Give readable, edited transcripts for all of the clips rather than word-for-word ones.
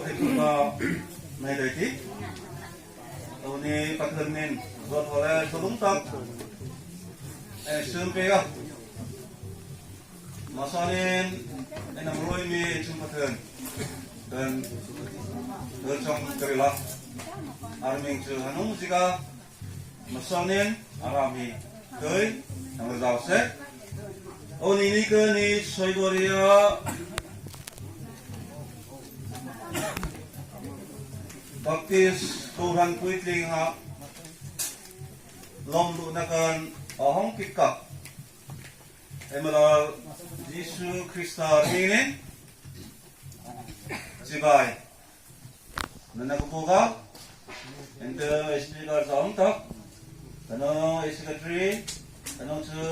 itu nay đời tí tàu này bắt thân nên rồi họ là số đúng tập sớm về không mà sau nên anh nằm lôi mi chung bắt thân dan trong cái là mình chưa hắn không gì cả mà sau nên mình tới thằng giàu sẽ ôn ini ke ni soi goria baptis Tuhan kuitling ha lom lu nakan ahong kikap emerald Yesus Kristus ini sibai nanakupuka ente speaker sa tak ano secretary ano su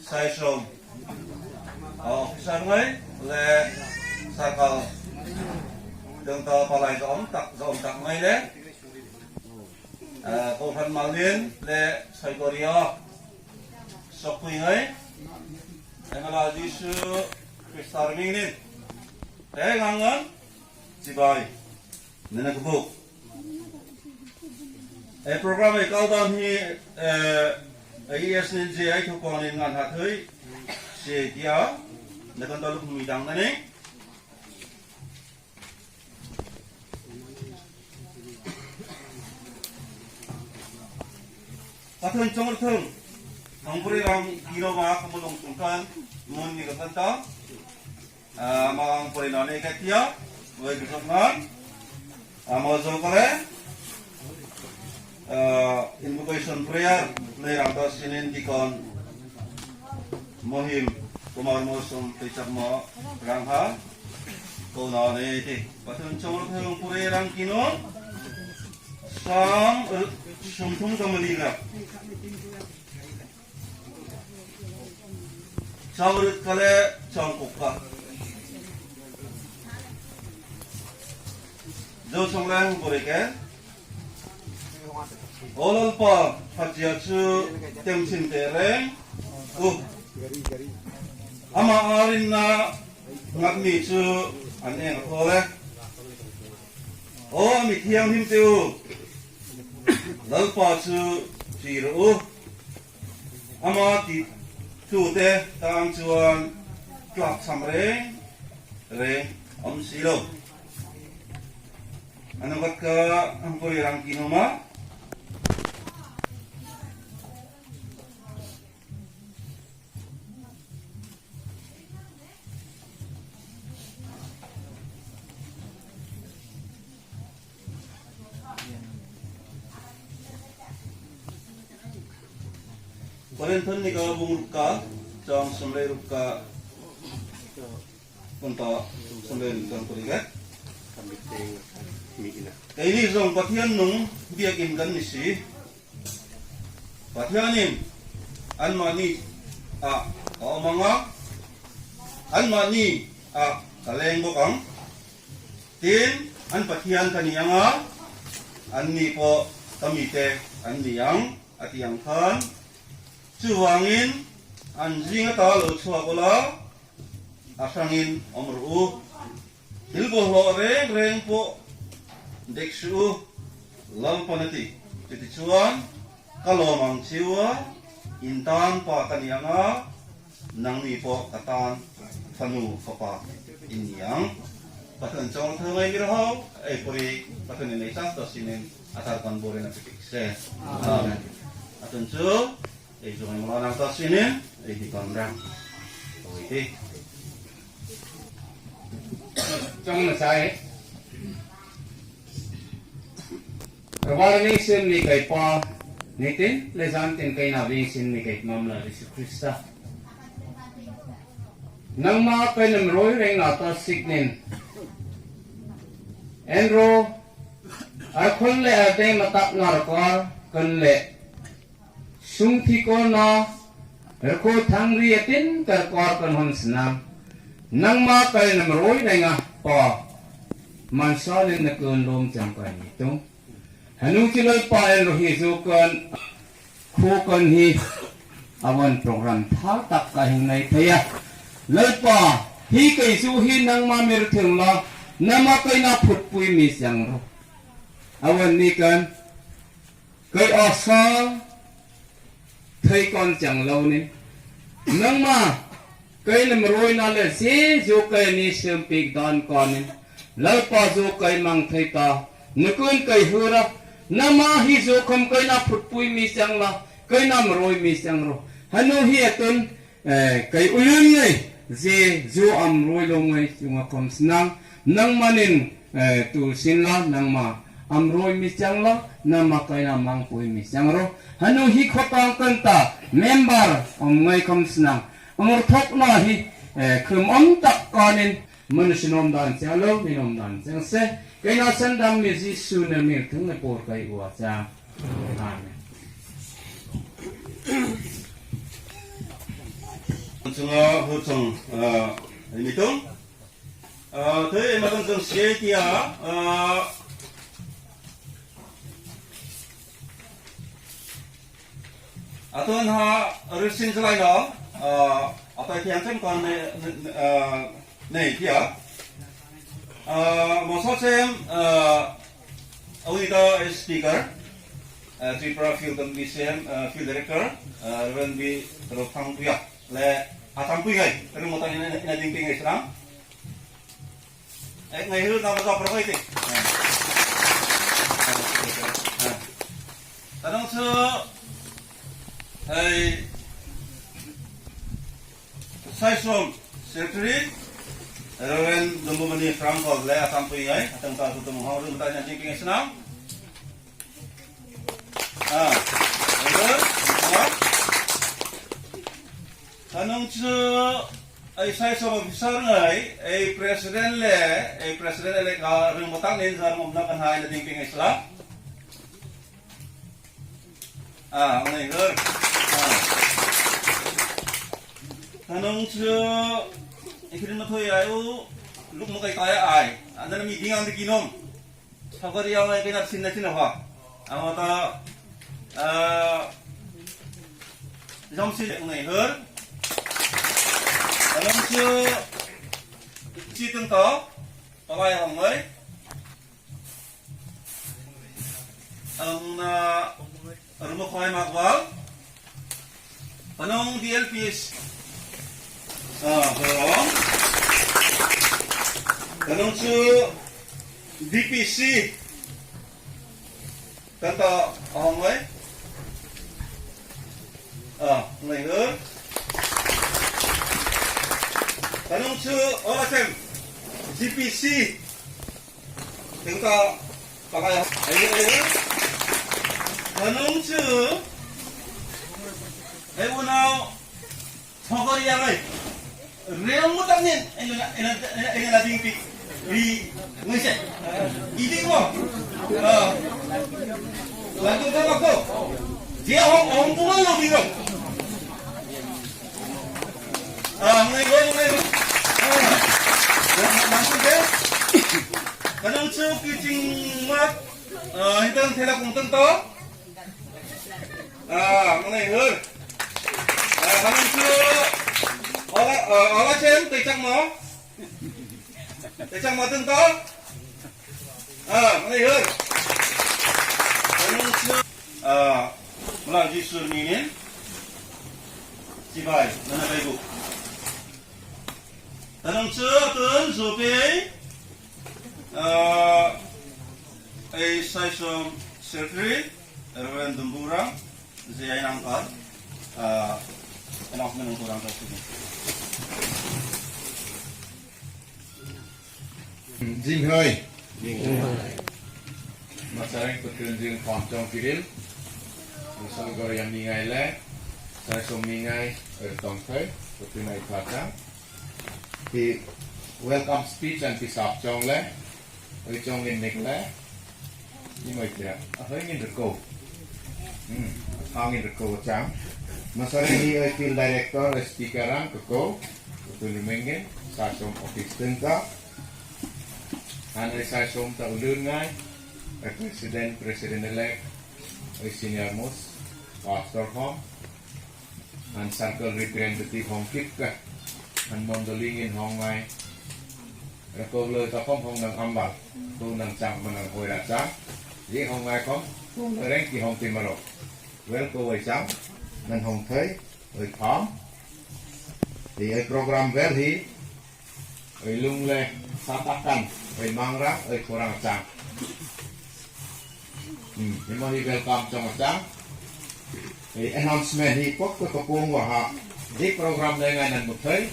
sai som officer ngai le sakal đừng tờ palai dòng tặc ngay đấy câu phần mang liên le sai korea sọc quỳ ấy em là Giêsu Kristus mình nên thế ngang ngấn chỉ bài nên là cái vụ program này cao đòn thì ESNG ấy thuộc còn nên ngàn hạt hơi sẽ kia để con tao lúc mình đăng này 같은 정을 통 방불이랑 이로마 한번 중간 문이 같다 mang 불이 나네 개티야 왜 그렇나 아마 저거래 invocation prayer 내랑 더 신인 디건 모임 고마운 모습 대착모 랑하 또 나네 디 같은 정을 통 불이랑 기노 sang sumthung kamalila chawrut kale changkukka jo songlang boreke ololpa phajiachu temchin tere ama arinna ngakmi chu aneng thole o mi thiang him teu lalpa chu chiru ama ti chu te tang chuan klap samre re om silo anagat ka angkoi rang kinoma Parenton ni ka bungruka jang semlai ruka untuk semlai jang kurigat ini jong patian nung biakin kan misi patianin anmani omanga anmani kaleng bokang tin an patian kaniyanga anni po tamite anniyang atiyang kan Cuangin anjing atau lo cuakola asangin omru hilbo lo reng po deksu lam panati jadi cuan kalau mang ciwa intan pa kanianga nangni po katan fanu papa inyang patan cong thengai mirhau puri patan ini sah tosinin atarkan bore na pikse amen atun cu Ito ay mga nang tasinin, ay di kandang. Okay. Trong là sai. Rawaning sin ni kay pa nitin, lesantin kay nabing sin ni kay mamla Yesus Kristus. Nang mga kay namroy ring atas signin. Enro, akon le ate matak ngarkar, kan le sungthi ko na rko thangri atin karkor kan hon snam nang ma kay namroy nga pa mansalin na kun lom champan ito hanung silay pa en rohizo kan khu kan hi awan program tha tak kahing nai thaya lalpa hi kai zu hi nang ma mir thung lo nama kai na phut pui mi sang ro awan ni kan kai asa thấy con chẳng lâu nên nâng mà cây làm rồi nó là dễ dù cây ni sớm bị đòn con nên lâu pa dù cây mang thấy ta nó cơn cây hư ra nó mà hi dù không cây na phút pui mi sang la cây na rồi mi sang rồi hanu hi atun cây ulun này dễ dù rồi long này chúng ta không snang nâng mà nên tu sin la nâng mà rồi mi sang la nâng mà cây na mang pui mi sang rồi hanu hi khotang kanta member ngai kom snang amor thok na hi khum tak kanin manusinom dan chalo minom dan changse kaina sandam mi ji su na mi thung na por kai wa cha amen chúng hỗ trợ mi tung thế mà chúng sẽ kia tuần ha recent lại đó tại thì anh còn này kia một số xem auditor speaker Tripura field commission field director when we terus thang tuya le atam pui ngai terus mau tanya ina dingping ngai serang ngai hiru nama kau berapa itu kadang se sai som secretary Reverend Dumbumani Franco le atam pui ngai atam ta tu temu hau rumah tanya dingping ngai serang Kanong chu ai sai so officer ngai ai president le ka ring motang nen zar mom na kan hai na ding ping isla ngai her kanong chu ikin ma thoi ayu luk mo kai kai ai andan mi ding ang di kinom thagari yang ai kinat sin na sin ha amata dòng xe này hơn dòng chưa chi tương tó có bài hỏng ấy ông ở một khoai mặc vào ông DLPS đó ông chưa DPC tương tó hỏng ấy này nữa kanong chưa ở xem GPC chúng ta pakai ấy kanong chưa ấy u nào thogori yang ấy reo mu tang nin ini la ding pi ri ngai se idi ko lagu ka ko dia hong buang lo bingung ngai langsung deh kadang cu kucing mat hitam thela kung tento ngai hơn kadang cu ola chen tay chang mo tento ngai hơn kadang cu melalui surminin sibai mana ibu tanong tuần số pe ai sai som secretary Reverend Dumbura zai angkat announcement untuk orang tersebut Jing hơi masalah pekerjaan farm trong kirim Usang gor yang mingai le saya som mingai tong thai tu nai kata thì welcome speech and pisap chong le chong in nik le ni mai kira hơi ngin được cô hang in được cô chang masalah ni field director speakeran ke ko tu ni mengen sa som office tengka an sa som ta ulun ngai president elect senior most pastor home and circle representative home kit ka han mondolingin hongai ko le ka phong hong nang ambal tu nang chang manang hoi ra chang ji hongai kom tu reng ki hong tin maro wel ko wai chang nan hong thai oi phom thì ai program wel hi oi lung le satakan oi mangra oi kurang chang thì mà hi welcome trong chang thì announcement hi pok ko kapung wa ha di program này ngày nan một thấy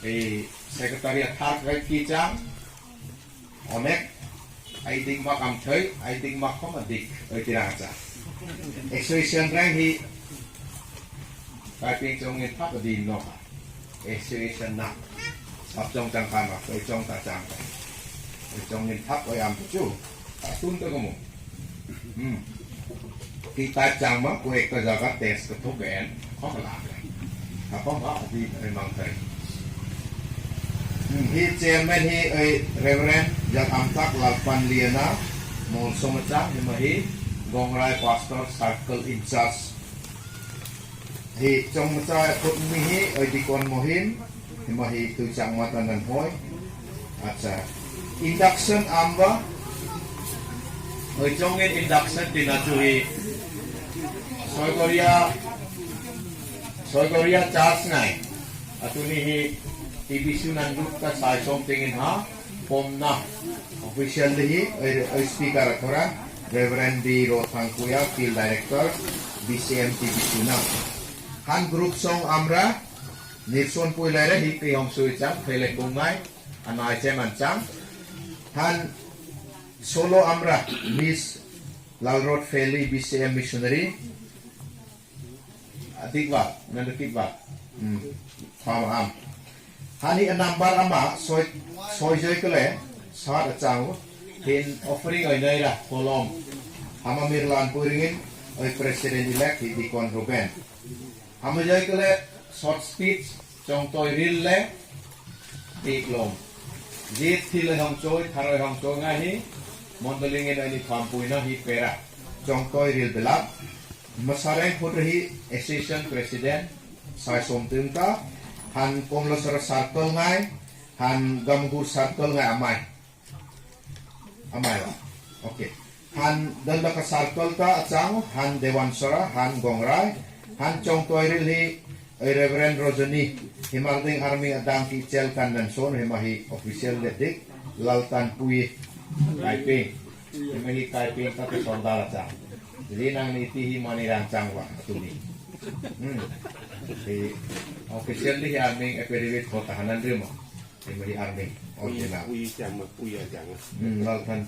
thì secretariat hard right ki chang onek ai ding ma kam thấy ai ding ma không dik oi tira cha exhibition rang hi kai ping trong ngin thap di no exhibition na ap trong chang kan ma oi trong ta chang oi trong ngin thap oi am chu tun to ko mo kita chang ma ko ek ta jaga test ko thok en không là không có gì để mang thầy hi chairman hi reverend jak amtak lalpan liana mon somachak ni mahi gongrai pastor circle in charge hi trong cha put mi hi dikon mohim ni mahi tu chang matan nan hoi acha induction amba trong cái induction thì là chú ý Sogoria charge ngay atuni hi TV sunan group ka sai som tingin ha pomna officially hi speaker athora Reverend D. Rothangkuya field director BCM TV sunan han group song amra nilson puilare hi pe hom sui chang phele kungai anai cheman chang han solo amra Miss Lalrod Feli BCM missionary Atikwa, nandatikwa, faham am. Hani number ama soy joy kele saat acang hin offering oi nei la kolom hama mirlan puringin oi president elect di kon Ruben. Hama joy kele short speech trong toy ril le di klom. Jit thile hong choi tharoi hong choi ngai hi mondolingin oi ni phampuina hi pera trong toy ril belap. Masareng putri assistant president sai som tingka han komlosar circle ngai han gamgur circle ngai amai lah okay han danda ka circle ka achang han dewansara han gongrai han chong toiril hi reverend rojani himarding army adang ki chel kandan son himahi official ledik laltan pui kaiping himahi kaiping ka ke sondara cha jadi nang niti mani rancang wa tuni di official di arming epidemic pertahanan remo di arming original Pui jang pui jang lal kan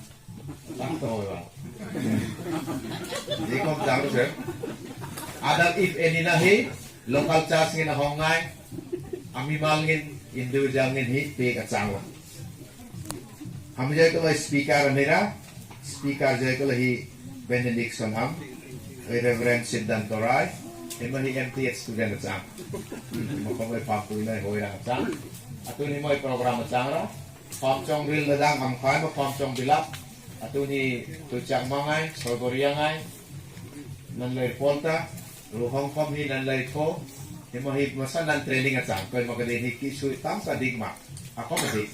santo wa di kom jang se ada if any nahi local charge ngin hongai ami malngin indu jangin hi pe ka changwa ham je ko speaker nera speaker je ko hi benediction ham Reverend Siddhanto Rai Hima hi MTH student achang mo ko mai pa pui nai hoi ra achang atuni moi program achang ra pam chong ril ladang am khai mo pam chong bilap atuni tu chang mangai sogoria ngai nan lei polta ru hong kom hi nan lei tho hima hi masan nan training achang ko mo ka hi ki sui tam sa digma ako ma dik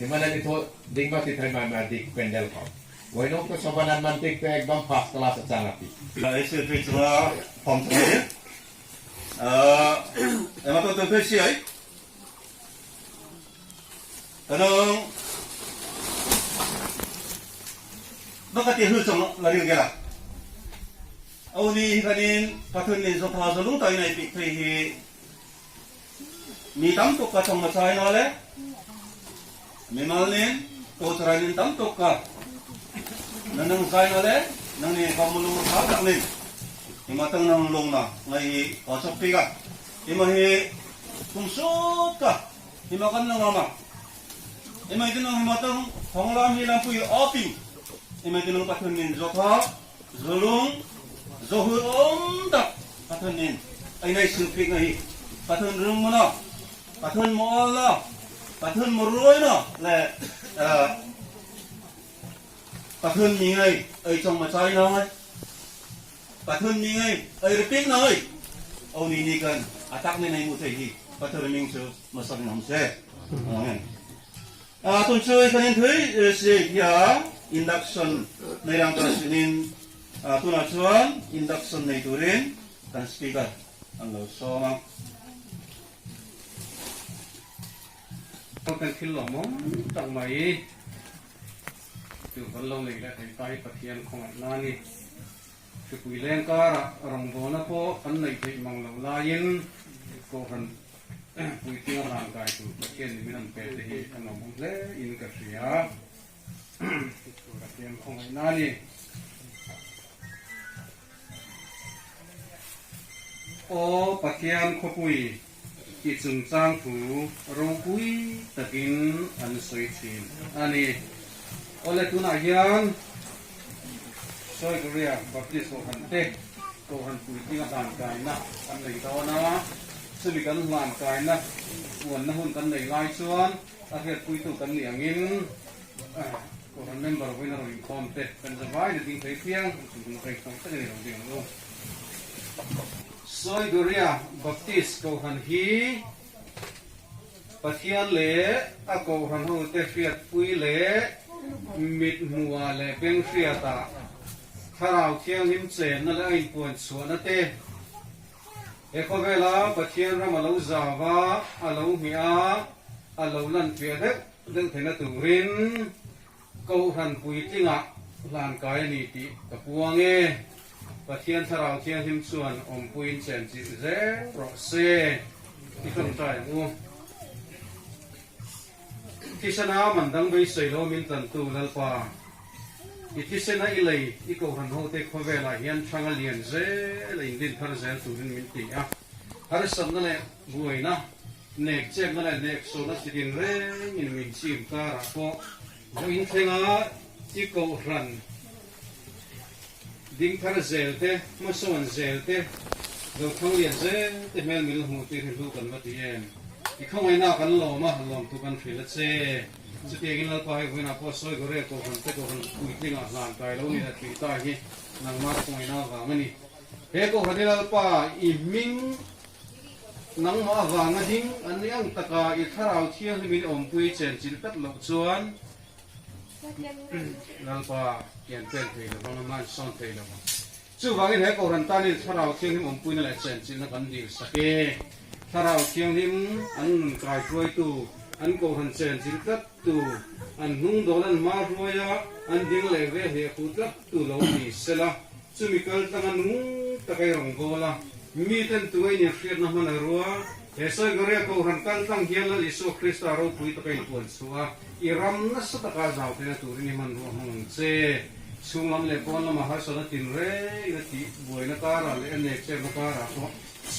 hima nan tho digma ti thai ma dik pendel ko Bueno, ko sobanan mantik pe ekdom first class achang api. là ấy sự việc là phòng chống đấy em mà tôi thấy gì ấy nó cái tiền hư trồng là điều gì là ông đi cái nên phát hiện nên số thao số lúc tới này bị thì mi tắm tục cả trong mà sai nó đấy mi mal nên cô trai nên tắm tục cả nang sai nó đấy nang này không muốn luôn tháo đặc lên nhưng mà tăng nang luôn nào ngày ở trong phi cả nhưng mà he cũng suốt cả nhưng mà con nang mà nhưng mà cái nang mà tăng không làm gì làm phi ở pin nhưng mà cái nang phát hiện nên do tháo do luôn do hư ốm đặc phát hiện nên anh này sự phi này phát hiện rung mà nó phát hiện mỏ nó phát hiện mỏ ruồi nó là Bà thương mình ơi, ơi trong mà chơi nói. Bà thương mình ơi, ơi biết nói. Ông đi cần, tắc nên này một thể gì. Paterming cho masak nam se. Amen. Tun chơi kanin thui se ya induction nei rang ka sinin tuna chuan induction nei turin kan speaker ang lo so mang. Kan thil lo mong tang mai tu kan lo nei la thai tai pathian khong na ni chu pui len ka rong bo na po kan nei thei mang lo la yin ko han pui ti ran kai tu pathian ni minam pe te hi an mong le in ka sia pathian khong na ni o pathian kho pui ki chung chang thu rong pui takin an soi chin ani ole tuna hian soi korea baptist ko han te ko han pui ti ga dan kai na an nei to na sumi kan man kai na won na hun kan nei lai chuan a het pui tu kan liang in ko han member ko na ro kom te kan za vai de ding thei piang chung thei tong ta ni ro ding lo soi korea baptist ko han hi pathian le a ko han ho te fiat pui le mit mua le beng fiata tharau thiang him chen na la in puan chuan na te e kho vela pathian ram lo zawa a lo hia a lo lan pia de deng thena turin ko han pui tinga lan kai ni ti ka puange pathian tharau thiang him chuan om puin chen chi ze pro se ti kan tai u kisana mandang bei seilo min tan tu lalpa ikisena ilei iko han ho te khovela hian thanga lian ze le indin thar zel turin min ti a har sam na le buaina nek chek na le nek so na sitin re min min sim ta ra ko ho in thenga iko ran ding thar zel te ma son zel te do thang lian ze te mel mil hu ti lu kan ma ti em i không ai nào cắn lò mà lòm tụ cắn phì lết xe chứ tiền cái lợn phải với nào có soi có rễ có phần tết có phần cùi tinh à làm cái lâu này là phì tai hi nàng mát không ai nào vào mà nè thế có phần đi lợn pa i minh nắng mà vàng cái thinh anh ấy ăn tất cả i thà rau thiêng thì mình ôm cùi chén chỉ cắt lẩu chuan lợn pa kiện tên thì là con man son thì là chứ vàng cái thế có phần ta đi thà rau thiêng thì ôm cùi nó lại chén chỉ nó cắn điều sake tharau thiang him an kai tuai tu an ko han chen jil kat tu an hung dolan ma ruaya an ding le ve he khu kat tu lo ni sela chumi kal tang an ngung takai rong bola mi ten tuai ni fiat na man ruwa he soi gore ko han kan tang hian la isu krista ro pui takai tuan suwa iram na sa taka jaw te na turin ni man ro hong che sunglam le pon la ma ha sa na tin re ina ti boina ka ra le ne che na ka ra ko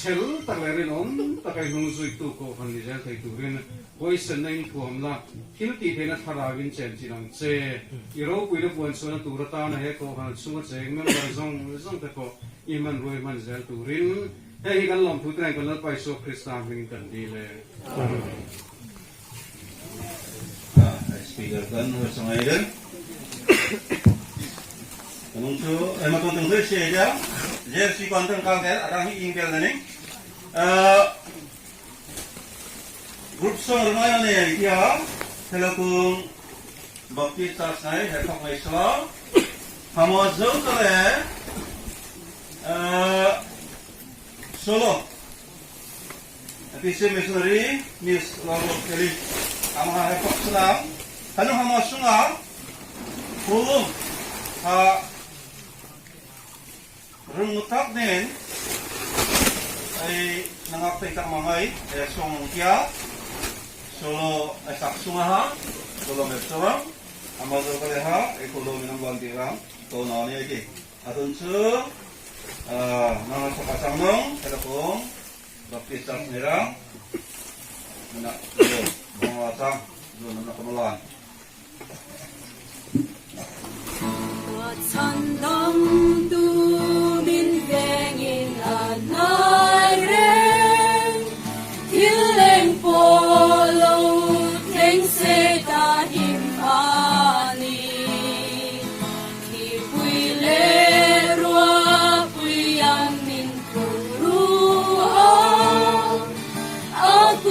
chel tak le rin om takai hung zui tu ko han ni zel thai tu rin hoi sen nei thuam la thil ti the na thara win chen chi nang che i ro pui na puan so na tu ra ta na he ko han su che ngam ba zong te ko i man roi man zel tu rin he hi kan lom thu trai kan la pai so krista min kan di le Speaker kan bersama Aiden. Untuk emang konten versi aja, jadi si konten kalender ada yang ingin nih. Grup song lumayan nih ya, telekung bakti tas naik, herkok Islam, kamu jauh kali, Solo, episode missionary, Miss Lalu Kelly, kamu herkok Islam, kalau kamu sungai, belum, Rungutak din ay nangapay tak mangay song kia solo ay saksungaha solo mesawang amazon kaleha ekonomi ng bantirang to na ni iki atun su mga sakasangmong telefon baptisang nirang na mga wasang doon na kamalan 我曾当都民兵营啊那人，天灵波路天色大힘하니，기归来若归阳民土路啊，啊。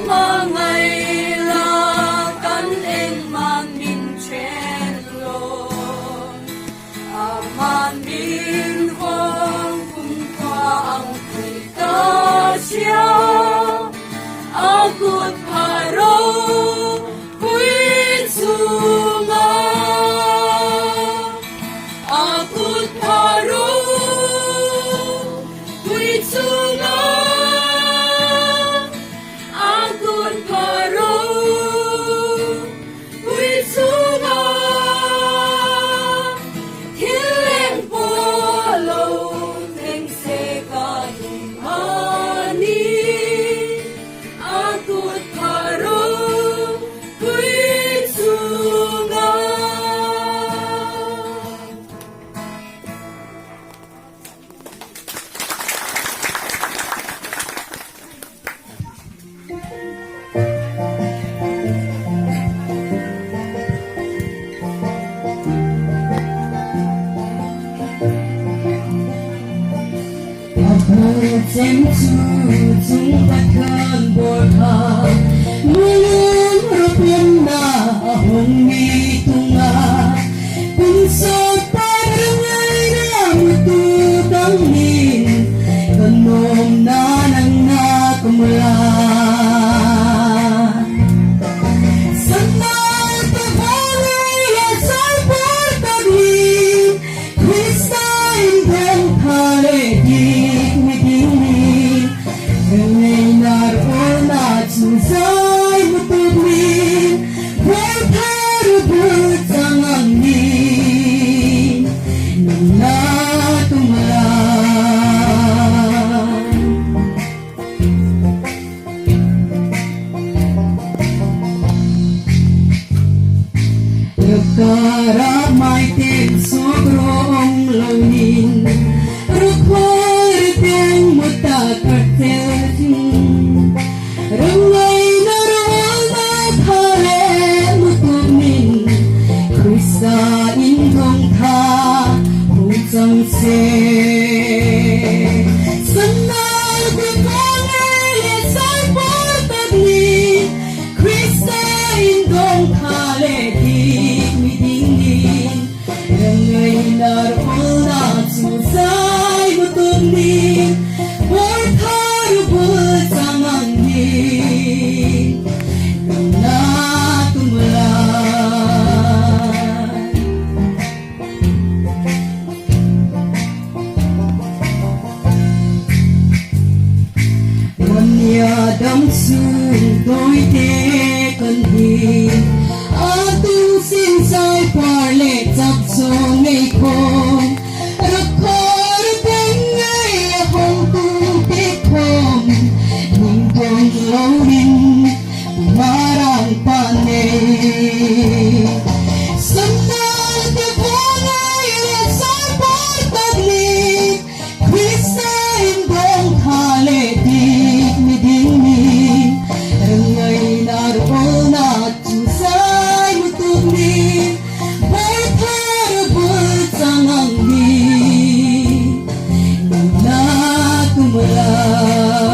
mà ngày là cắn em man min chen lo man min hong cùng qua ang thầy ta xia akut paro quên sunga akut paro quên sunga akut paro quên sunga thiên lên po lâu thành se ca himani akut paro quên sunga. Trên chúng ta khăn bồi thà muốn rút lên na hồng mi tung na cùng so tay ngay đang tu đắng nhìn cần nôm na nang na kumla Sanal te vale ya sai por tadi Krista in them khale di Susai mutubin, bertaru bertangan ni, nana tumalan. Karamay tin sobrang launin, rukoy tin mutakatin. Rangay na roon at hale mutumin Krista indong ka hutang se Sanal bukangay esay portagni Krista indong hale dik midingin Rangay na roon at susay mutumin Portaru butang Dam sung đôi thế cần hiền tu xin sai par lệ chập so ngày khôn rắc khói tiếng ngày hồng tu tiếc khom nhìn con lâu đình marang pane Sanal te vale sai par tagli Krista indong khale dik midingin Rangay naroon at susay mutumin Bertaru bertangang di Nana tumalan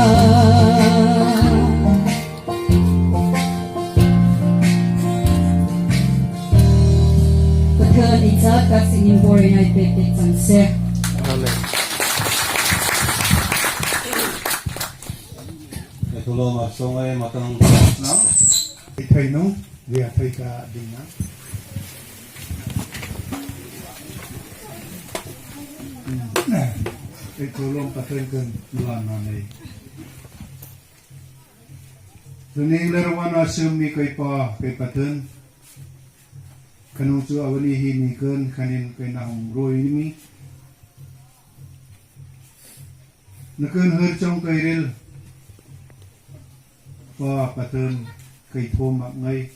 Pagkaan itsakat singin boring ay pepit sanse Amen. Tulo masongay matang na. Thầy nông về thầy cả đình á cái cô lông ta tên cần luan này từ nay lỡ quan asum mi cây patern kanung chu awani hi ni kan khanin kai na hong roi mi nakan her trong kai rel pa patern cây thô mặc ngay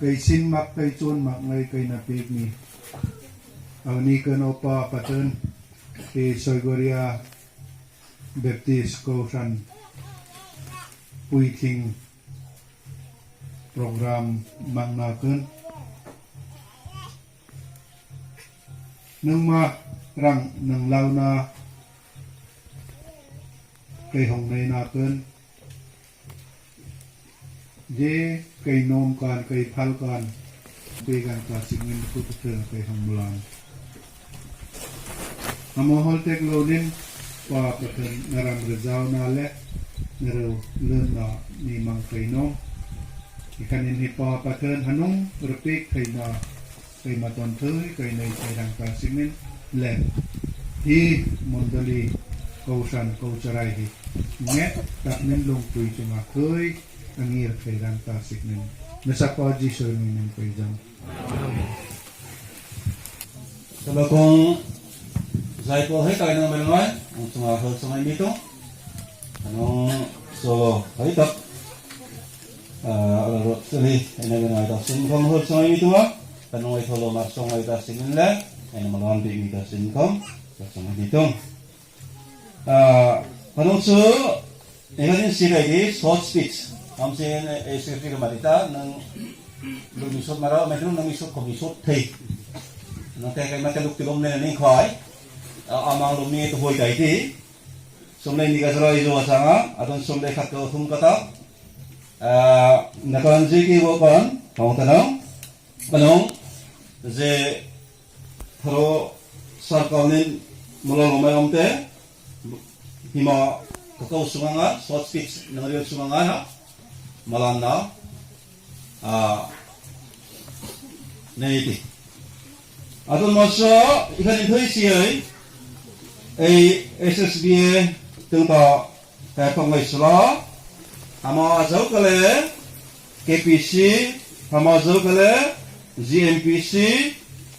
cây xin mặc cây chôn mặc ngay cây na pek ni awani kan opa patern e Soigoria Baptist Kosan Pui King program mangnakan nung ma rang nang lau na cây hồng này na cơn je kai nom kan kai phal kan pe gan ka singin ku tu kai hamlan amo hol tek lonin pa pathen naram rezau na le nero leun na ni mang kai nom ikanin ni pa pathen hanung repik kai na kai ma ton thoi kai nei kai dang ka singin le hi mondali kausan kausarai hi nget tak nen long tui chunga khoi angir kai dang ka singin nasapa ji so ni nen kai jam Kalau kong saya ko hai kai na menoi chunga ho chunga mi to ano so hai tak ro seli ene menoi ta sin kong ho chunga mi to kanoi tholo mar chunga ta singin le ene malon bi mi ta sin kong chunga mi to kanong su ene sin lagi short speech amsen secretary marita nang lumisot maro medrum nang misot komisot thei nó cái cái lúc từ hôm nay nên khỏi mang lúc này tôi hồi cái gì hôm nay đi cái rồi rồi sang á adon hôm nay khát tôi không có tao nakon gì cái bộ con không thân không kanong je tharo sarkar nên mulong mai om te hima kakau sunganga short speech nangario sunganga ha malan na này thì adon moso ikan itu siai SSBA tentang pengai selo ama jauh kale KPC ama jauh kale GMPC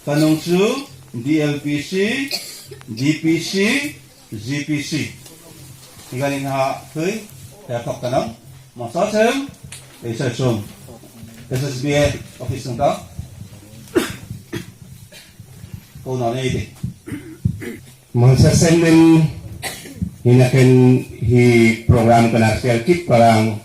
kanongsu DLPC GPC GPC ikan ini ha tui pekok kanong masa sem SSBA office tentang câu nói này thì Masa senin hinakan hi program kanakal kit parang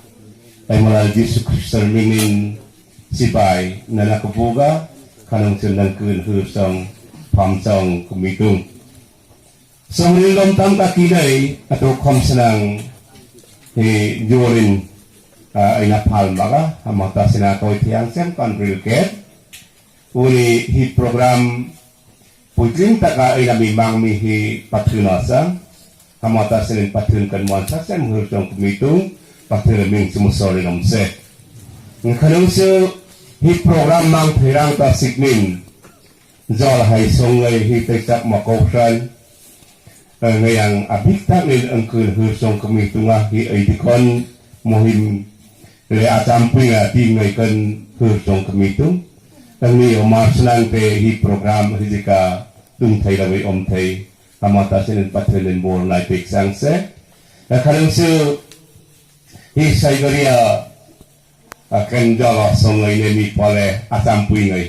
ay malal Jesus serminin sibay na nakabuga kanong sundan kun husong pamsong kumitung. Song rilom tam kakinay ato komsanang hi jurin ay napal maka hamata sinakaw tiyang sem kan rilket uni hi program Putin taka ay namimang mihi patunasa, hamata sinin patun kan wansak sa muhurtong kumitung patunaming sumusori ng set. Ng kanong so hi program mang pirang ta sigmin zol hay songay hi teksak makoksan ngayang abikta nil ang kunhurtong kumitunga hi ay dikon muhim le atampi nga di ngay kan hurtong kumitung. Ang ni Omar senang te hi program hizika tung thai la wei om thai hamata sinin pathelin bol nai pek sang se kanang su hi saigoria akan jala songai ne mi pole asampui ngai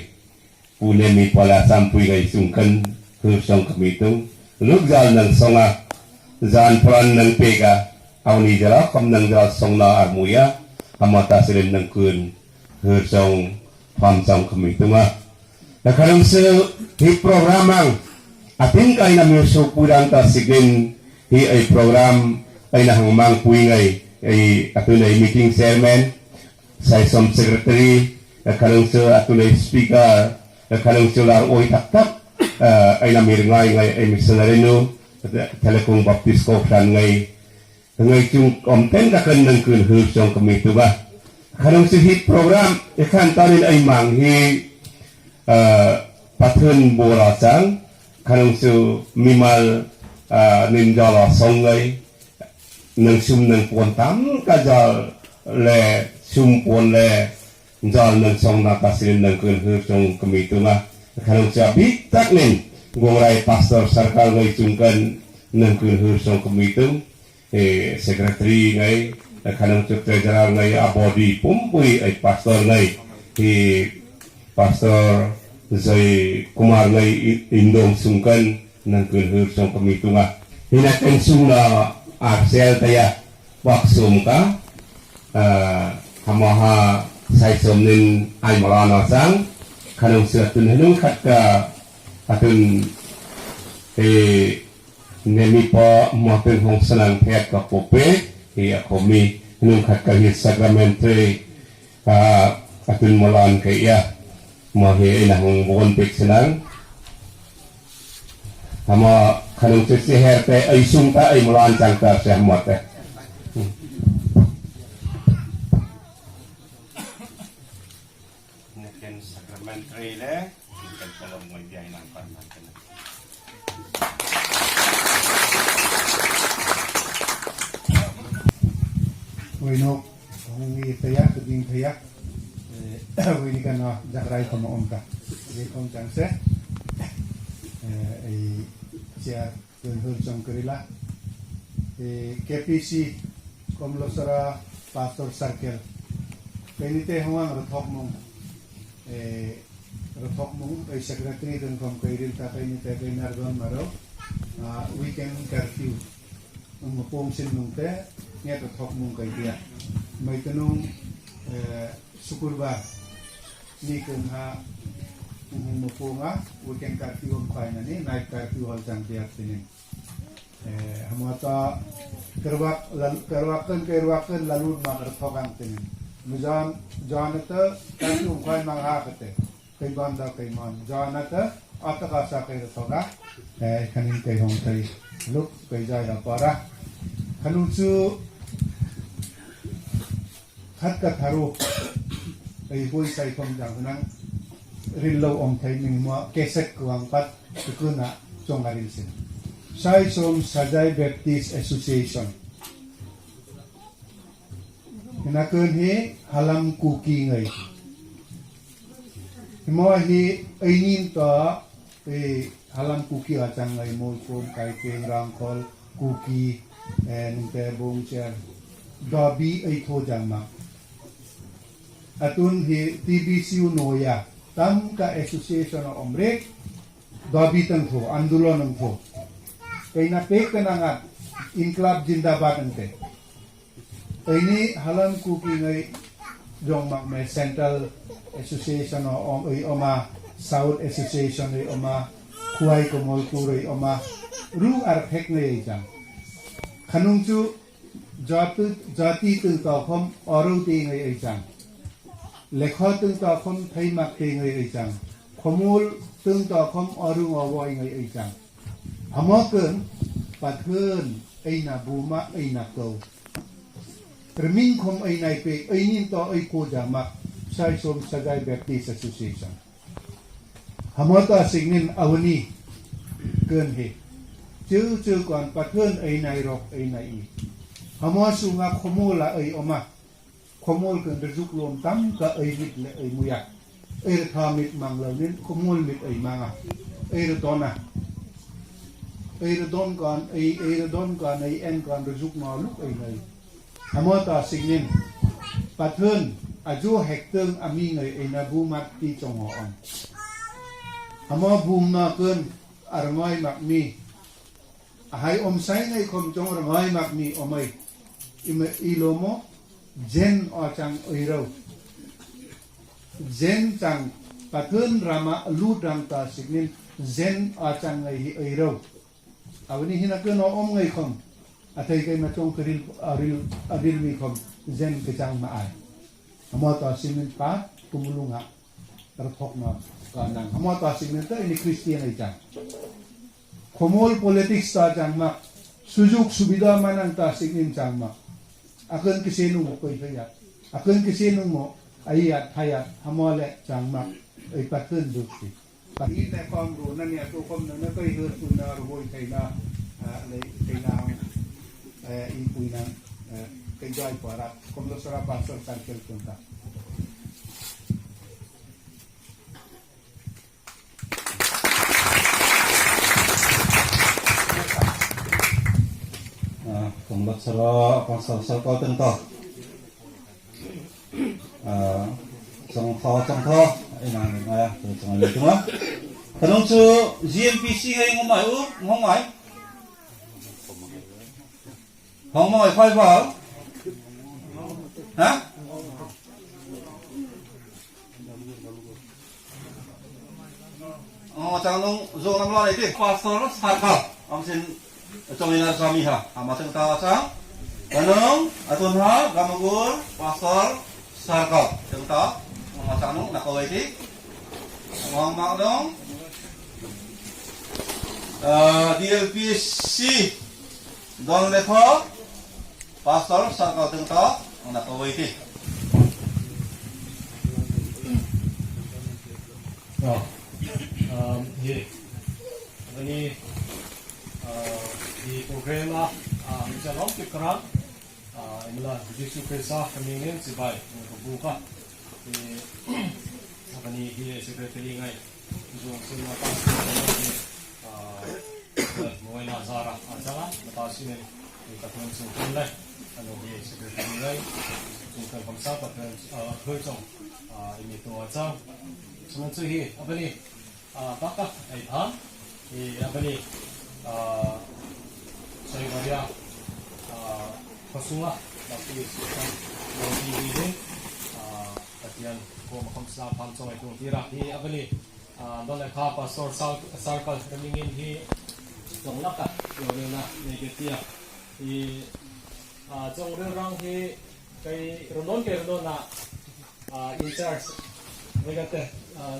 pune mi pole asampui ngai sungkan hu song kamitung luk jal nang songa zan pran nang pega awni jala kam nang jal songna armuya hamata sinin nang kun hu song pam song kamitunga kanang su hi programang ating kay na muso pudang ta sigin hi ay program ay nahangmang puingay ay atunay meeting chairman sa som secretary kanang su atunay speaker kanang su lar oy taktak ay namirngay ngay ay missionarino telekong baptist ko san ngay chung omten ka kan nang kun hu song kamitu ba kanang su hi program ikan tanin ay mang hi patun bola sang kanang su mimal ninjala songai nang sum nang pontam kajal le sum pon le jal nang song na kasin nang kun hu song kamitu ma kanang su abik tak nin gongrai pastor sarkal ngai chungkan nang kun hu song kamitu secretary ngai kanang su treasurer ngai abodi pumpui ai pastor ngai pastor Zai kumar ngai indong sungkan nang kun hur song kamitunga hinakan sungna arsel taya waksum ka hamaha sai somnin ai malana sang kanong suatun hanung khat ka atun nemi pa matun hong sanang phet ka pope hi akomi hanung khat ka hi sakramente atun molan kaya mahi inang bukan pik senang hama kanung sisi herte ay sungta ay molan cangkar sehmat Mungkin sakramentary le, mungkin kalau mau dia inang pandan kena. Wino, kung itayak, kung itayak, wini ka na jakray ko noon ka. Jadi kung chance, ay siya tunhul siyang karila. KPC, Komlosara Pastor Circle. Penite huwang rothok mong ay secretary dun kung kairil ka kayo ni Tete Nardon Maro. Weekend curfew. Ang mapong sinong te, niya rothok mong kay dia. May tanong sukur ba ni kung ha umupo nga weekend curfew ang kaya na ni night curfew hal jang tiyak tinin hamata kerwakan lalu makartokang tinin mujan janata curfew ang kaya mga hakate kay banda kay man janata atakasa kay ratoka kanin kay hong kay look kay jaya para kanutsu hatkat haru ay boy sa ikong jangunang rilaw om tay ning mo kesek kuang pat tukuna chong arilsin sai som Sajai Baptist Association hinakun hi halam kuki ngai mo hi ainin to halam kuki achang ngai mo kon kai keng rangkol kuki and te bong cher dobi ai tho jama atun hi TBCU Noya tam ka association of omrek dobi tang tho andulon ng tho kay na pe kanangat inklub jindabad ante ini halam kuki ngai jong mak me Central Association of oma South Association ay oma kuai komol kuroi oma ru arphek ngai jang khanung chu jati tu ta khom aru ti ngai ai jang lekha tung ta khom thai mak te ngai ai chang khomul tung ta khom aru ngawai ngai ai chang hamakun pathun aina buma aina ko terming khom ai nai pe ainin to ai ko jama sai som Sajai Baptist Association hamata signin awani kun he chu kon pathun ai nai rok ai nai hama sunga khomula ai oma khomol kan rejuk lom tam ka ai mit le ai muya ai thamit mang lo nin khomol mit ai manga ai dona ai don kan ai en kan rejuk ma luk ai nai amota signin pathun aju hektung ami ngai ai na bu mat ti chong ho on amo bum na kun arngai mak mi hai om sai ngai khom chong arngai mak mi omai ilomo jen ochang oiro jen chang pathun rama ludang ta signin jen ochang ngai oiro awani hina ko no om ngai khom athai kai ma chong kril aril mi khom jen ke chang ma ai amata signin pa kumulunga tarthok na kanang amata signin ta ini Christian ai chang khomol politics ta chang ma sujuk subida manang ta signin chang ma akan kesenu mo koy kaya akan kesenu mo ayat hayat hamole changmak ay patun dukti pati te kom ro na niya to kom na koy hur tu na ro kay na kay na impui na kay jay para kom lo sara pastor circle tunta Kumbat sara pasal kau tentang trong tho inang ya trong le tuma kanong chu GMPC hay ngomai ngomai phai vào hả chẳng nông zo nam lo này đi pastor sarkal ông xin trong ina sami ha amasang ta sang kanong atun ha gamagur pastor sarkal ta mà sang nó coi thì ngon mạo dong DLPC don lepo pastor sang kau teng ta na coi thì ini di program macam orang kekerang inilah Yesus Kristus kami ingin sebaik membuka di apa ni dia sekretari ngai untuk semua tahu mulai nazar acara lepas ini kita pun sungguh lah anu dia sekretari ngai untuk bangsa pada kerja ini tu acara semua tu apa ni apakah aitan apa ni saya kerja pasunglah tapi sekarang di ini kajian ko makom Islam pancong itu kira di apa ni dollar kapa pastor circle kami ingin di tolak ah yang na negatif di trong orang di kai ronon na in charge mereka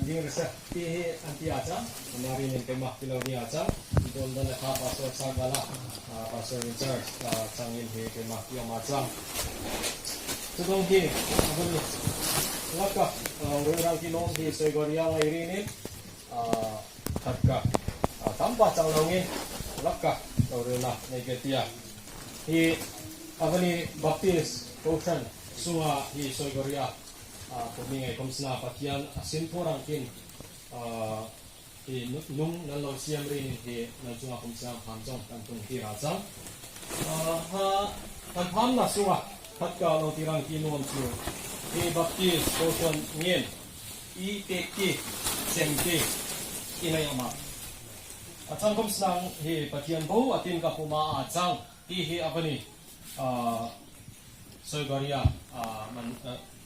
dia rasa di anti aja kemarin yang tema pilau ni aja itu dollar kapa pastor circle lah pastor in charge cangin di tema yang macam sedang di apa ni laka orang kinong di Segoria ngayon ini harga tanpa calongin laka orang na negatia di apa ni baptis ocean sunga di Segoria kumingai komsna pakian sinporang kin di nung nalau siam rin di nanjunga komsna hamjong kantung hirajang tanpam na sunga harga lo tirang kinong su di baptis ocean ngien IPK semti inay ama atang komsna hi pakian bo atin ka puma atang hi apa ni Segoria man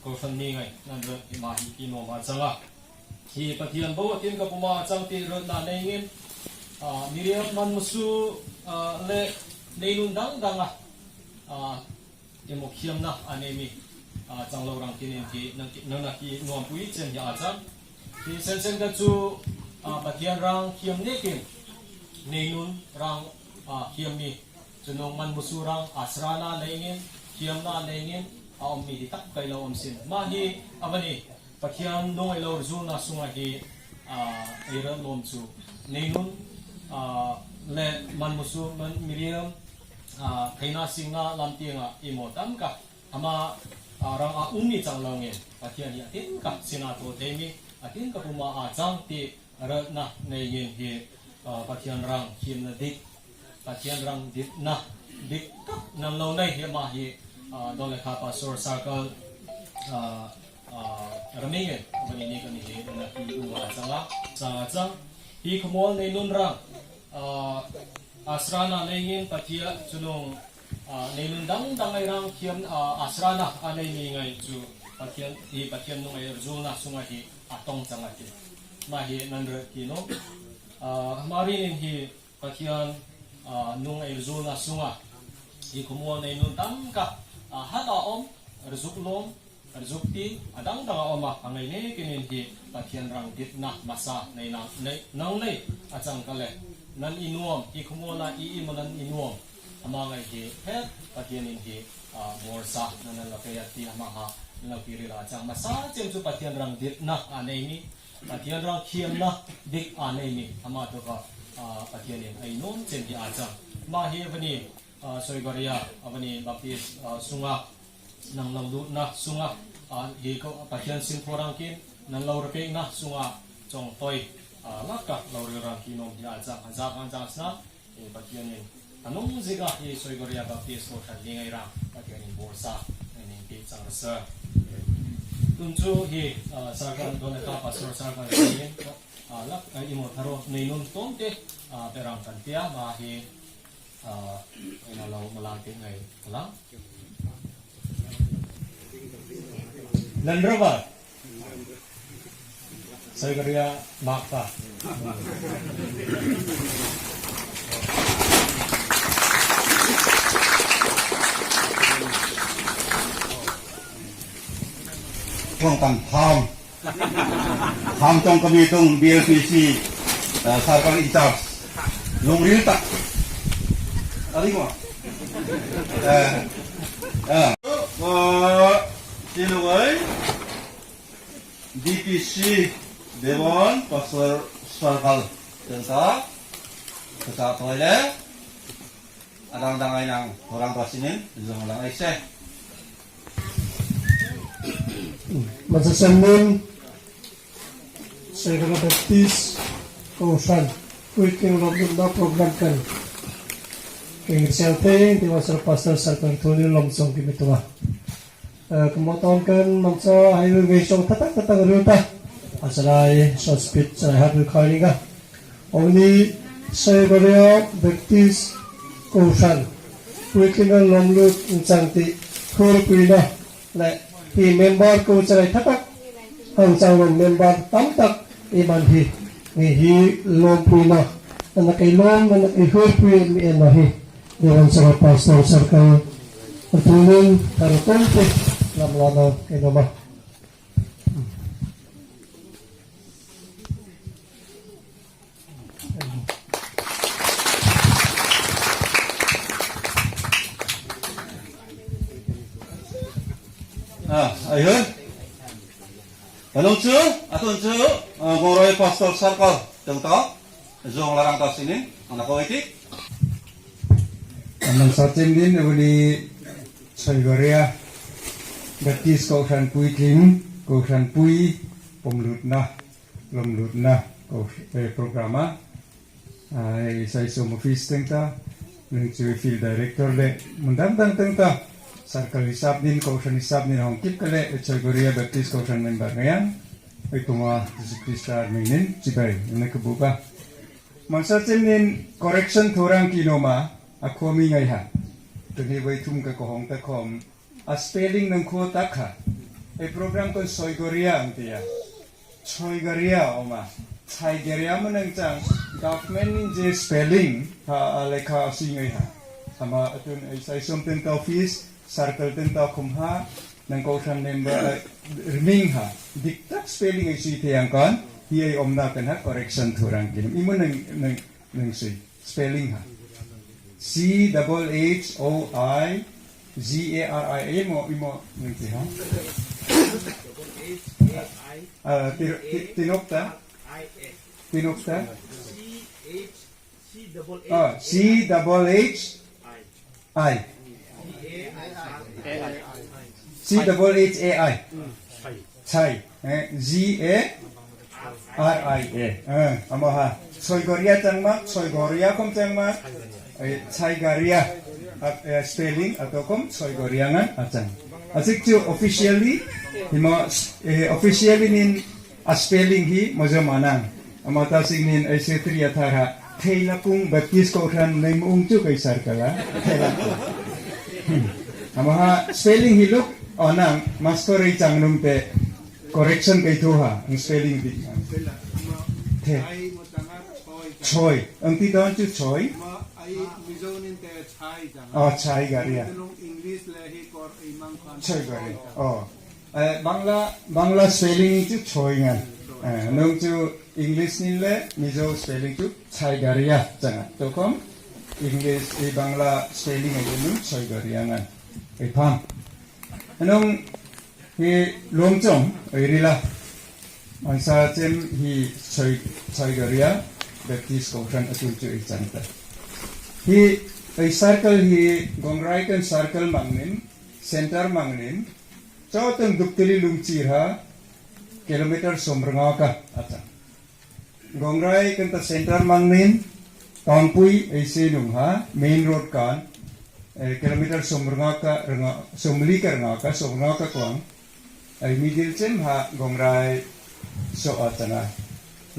kosan ni ngai nandu imahi kino macanga hi pakian bo atin ka puma atang ti ron na nengin miriam man musu le neilundang danga emokiam na anemi trang lâu rang kinin ki nang ki nuam pui chen ya acham ki sen ka chu pathian rang kiam nekin neinun rang kiam ni chunong man musurang asrana neingin kiam na neingin aom mi tak kai lo om sin ma hi avani pathian dong ai lo zu na sunga hi era lom chu neinun le man musu man miriam kaina singa lamtianga imotam ka ama orang umi cang langin patian ya tin ka sinato temi atin ka puma cang ti na neyin hi patian rang kim na dik patian rang dik na dik ka nang lo nei hi ma hi dole ka pastor circle ramingen bani ni kan hi na ki uma canga cang hi khmol nei nun rang asrana neyin patia chunong neilundang dangai rang kiam asrana anai ni ngai chu patian nung ai zuna sunga hi atong changa ki ma hi nandra ki no mari nin hi patian nung ai zuna sunga hi kumwa nei nun dam ka hata om rzuklom rzukti adang dang oma angai ne kinin hi patian rang dit na masa nei nang nei achang kale nan inuam hi kumwa na I manan inuam amangai hi het patian in hi morsa nanan lakayati amaha nakiri la chang masa chem chu patian rang dit na anei ni patian rang khiam na dik anei ni ama to ka patian in ai non chem hi achang ma hi bani Segoria abani baptis sunga nang lamdu na sunga hi ko patian sinforang kin nang laurpe na sunga chong toy lakka laurang kinom hi achang ajang sna patian in anong ziga hi Segoria baptis ko thalingai ra patian in borsa ani ti chang sa tunchu hi sarkan don ka pastor sarkan ni lak imo tharo neinun tonte perang kan tia ma hi ina law malang ngai lang Landraba Segoria makta kan ham trong kami tung BLPC sarkar in charge long real tak ali mo sino ay DPC Devon Pastor Sarkal tentang kesat toilet adang dangay ng orang pasinin zong lang ay se Masasamun saya kena baptis kausan kuit yang lobbying na program kan keng siate di masa pastor sarkar tuli lomsong kimitua kemoton kan mangsa hayu besong tatak ruta asalai short speech saya hadir kali ga oni saya beliau baptis kausan kuit yang lomlut incangti kurpina le thì member cô chơi thắc mắc hàng trăm lần member tám tập iman hi hi lom puna na kay lom na kay hurpin mi ena hi dengan sa pastor sarkal pertulung tarutong po lamlano kay nama ayun. Anong cu? Atun cu? Ngoroy Pastor Sarkal. Tengok. Zong larang tas ini. Anak kau itu. Anong satin din uli Soigoria Baptis kausan pui tim kausan pui pemlut na lomlut na programa ai saya semua office tengta nungcu field director le mundang tengta Sarkal hisap din kausan hisap din hongkip kale Soigoria Baptis kausan member ngayan itu mah Krista minin cibai ini kebuka mansatin din correction thorang kinoma aku mingai ha tuni bai tum ka kohong ta khom a spelling nang kho ta kha e program kon Soigoria angtia Soigoria oma Soigoria manang chang government in je spelling ha lekha singai ha sama atun sai somten ta office circle ten ta khumha nang ko san member riming ha diktak spelling ai si te ang kon hi ai omna kan ha correction thurang kin imun nang si spelling ha CHHOIGARIA mo nanti ha tinokta CHHAI chai GARIA amaha Soigoria changma Soigoria kom changma Soigoria spelling atau kom Soigoriangan acang asik tu officially officially nin spelling hi mojo manang amata sing nin setri athara theilapung baptis kausan naimung chu kai sarkala amaha spelling hi luk onang master ei changnum te correction kai thuha spelling di the choi angti don chu choi chai garia choi garia bangla spelling chu choi ngan nung chu english ni le mizo spelling chu chai garia changa to kom english bangla spelling ai nu choi garia ngan ai pham nung hi lomchong ai rila ansa chem hi choi garia baptist kausan atul chu ai changta hi ai circle hi gongrai kan circle mangnin center mangnin choteng duktili lungchir ha kilometer somranga ka acha gongrai kan ta center mangnin tongpui ai se nung ha main road kan kilometer somranga ka ranga somli ka ranga ka somranga ka kwang ai middle chem ha gongrai so atana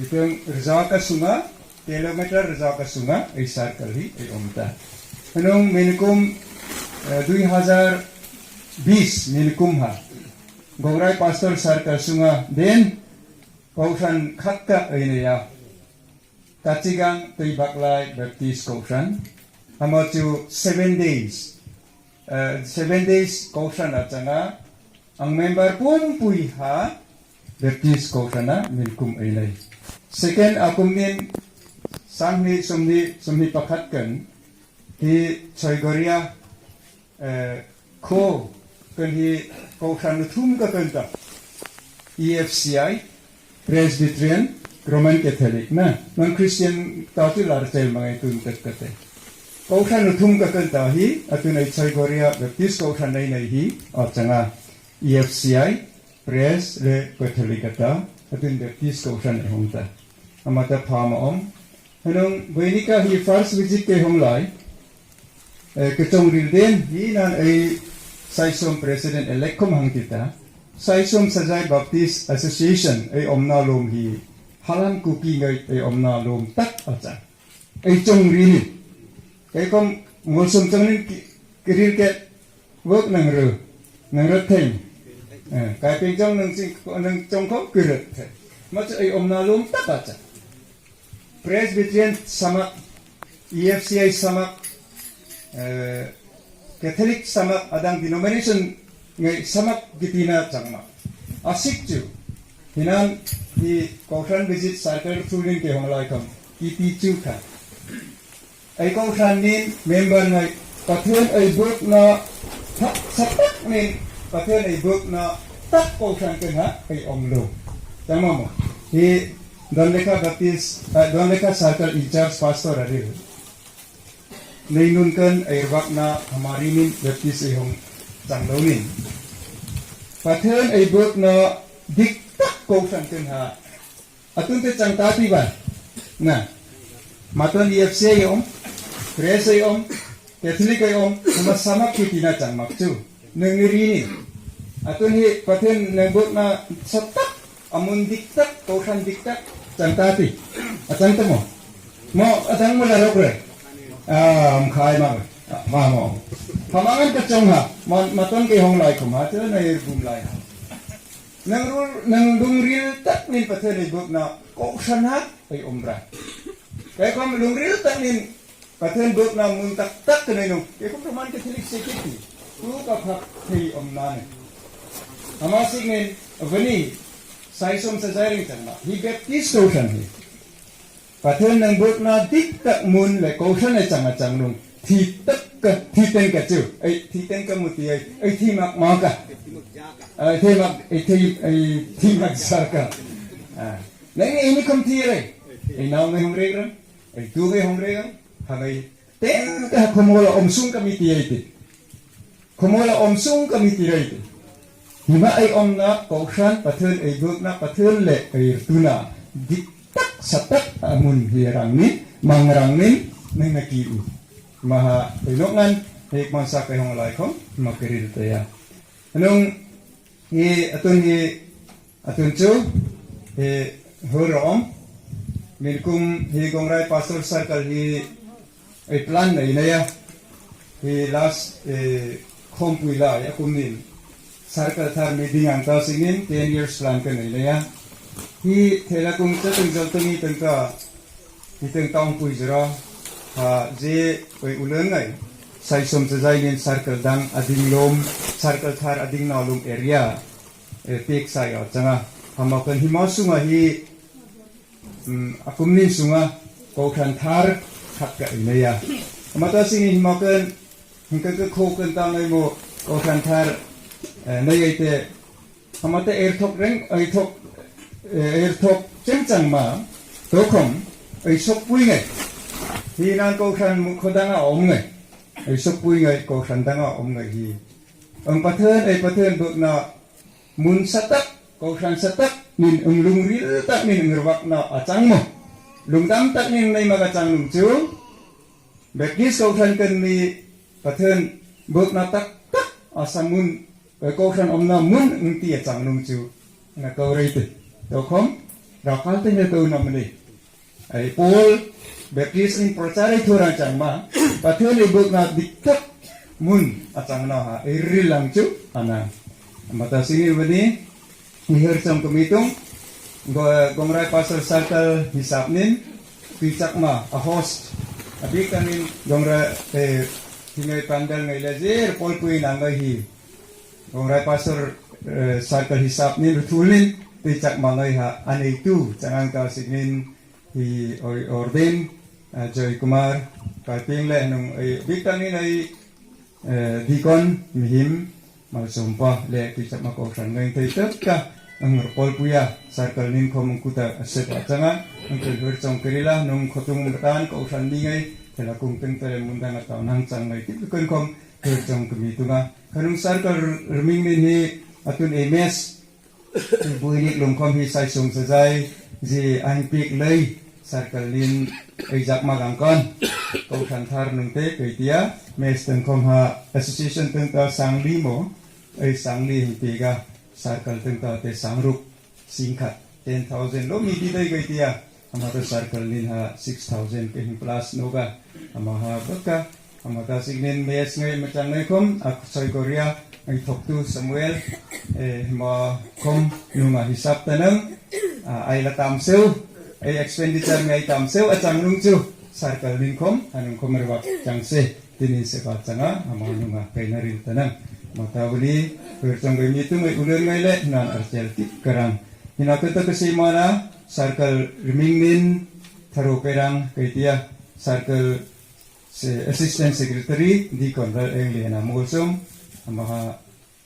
iteng rizaka sunga kilometer rizaka sunga ai circle hi ai omta anong minikum 2020 minikum ha gongrai pastor circle sunga den kausan khakka ai ya kachigang teibaklai baptist kausan amachu 7 days kausan achanga ang member pumpuy ha baptist ko sana min kum ay lay second akum min sangni sumni pakat kan hi choigoria ko kan hi ko sana thum ka kan ta EFCI Presbyterian Roman Catholic na non Christian tawti lartel mga itun kate ko sana thum ka kan ta hi atun ay choigoria baptist ko sana nay hi at nga EFCI Pres le Catholic ata atun baptist ko sana hongta amata phama hanong Venika hi first visit ke honglai ke chong rilden hi nan ai saisom president elect kom hang kita saisom sajai baptist association ai omna lom hi halan kuki ngai ai omna lom tak acha ai chong ri kai kom ngolsom changin kiril ke work nang ro theng kai ping chong nang chong ko kiret ma ai omna lom tak acha Presbyterian sama EFCI sama Catholic sama adang denomination ngai sama gitina changma asik chu hinan di Kaushan visit circle turin ke honglai kam iti chu kha ai Kaushan nin member ngai pathian ai book na satak nin pathian ai book na tak Kaushan ke ha ai omlo tamamo hi Donleka Baptist, Donleka Circle in charge pastor ari. Nainunkan ay wak na hamarinin Baptist ay hong changlawin. Pathen ay book na diktak ko santin ha. Atun te changtati ba? Na. Maton EFC ay Pres ay Catholic ay sumasamak kitina changmak chu. Nangirinin. Atun hi pathen na book na satak amun diktak kausan diktak chantati atang tamo mo atang mo laro pre khai ma mo hamangan ka chong ha maton ke hong lai khoma te na ir bum lai ha nang dung ril tak nin pathe ni buk na kausan ha ai umra kai kom lung ril tak nin pathe buk na mun tak tak ke no ke kom praman ke thilik sekiti tu ka phak thei omna ne amasik nin avani saisom sajaring changma hi baptist Kaushan hi pathen nang buk na dik tak mun le Kaushan ai changa changnung thi tak ka thi ten ka chu ai thi ten ka muti ai thi mak ma ka ai thi mak ai thi mak sar ka nang ini kom thi re ai naw ngai hong re ran ai tu ngai hong re ran hagai ten ka komola omsung ka miti ai ti komola omsung ka miti ai ti hima ai omna Kaushan pathen ai buk na pathen le ai tuna diktak satak amun hirang ni mangrang ni nang nakiu maha pinongan hek mansa kai hong lai khom makiril ta ya anong hi atun chu he horom milkum hi gongrai pastor circle hi ai plan nei na ya hi last khom puila ya kumin circle thar meeting ang ta singin 10 years plan ka nei na ya hi thela kum cha tung jal tung ni tung ka hi tung tong pui jara ha je oi ulen ngai sai som cha jai nin circle dang ading lom circle thar ading na lom area pek sai a changa hamakan himasunga hi akumnin sunga Kaushan thar khak ka ina ya mata singin himakan hingka ka khokan ta ngai mo Kaushan thar nay ite hamate airthok reng airthok chengchang ma tokhom ai sokpui ngai hi nan Kaushan khodanga om ngai ai sokpui ngai Kaushan danga om ngai hi pathen buk na mun satak Kaushan satak min lung ril tak min ngerwak na achang mo lungdam tak nin nay magachang lung chu Baptist Kaushan kan mi pathen buk na tak asamun Kaushan omna mun ngti achang lung chu na kaurite tokhom rakal te ne to namni ai pol Baptist in prachare thora changma pathen buk na diktak mun achang na ha irilang chu ana mata sini bani hihir cham kumitung gongrai pastor circle hisap nin pichak ma a host abi kanin gongrai hingai pandal ngai lajer pol pui nangai hi gongrai pastor circle hisap ni rutulin ti cak mangai ha ane itu jangan ka signin hi orden Joy Kumar kating le nung bikang ni nai dikon mihim mal sumpah le ti cak mako san ngai tai tek ka ang pol puya circle nin ko mengkuta aset acanga ang kelur chong kerila nung khotung bertan ko san dingai tela kung teng tele mundang atau nang chang ngai ti kun kom kelur chong kemi tunga kanung circle reming ni atun ms buinik lung kom hi sai sung sajai ji ang pik lei circle nin ejak magangkon ko san thar nung te kaitia mes teng kom ha association teng ta sangli mo ai sangli hintiga circle teng ta te sangruk singkat 10,000 lo mi di dai kaitia amata circle nin ha 6,000 ke plus noga amaha baka amata signin mes ngai macang ngai kom ak soi korea ang thoktu Samuel ma kom nunga hisap tanang ay latam seu ay expenditure ngai tam seu achang nung chu circle nin kom anung kom merwa changse tinin se ka changa ama nunga kainarin tanang mata buli pertong gami tu ngai ulen ngai le nan archel tik karang hinakata kasi mana circle rimingnin tharo perang kaitia circle assistant secretary di konral engliana mosum amaha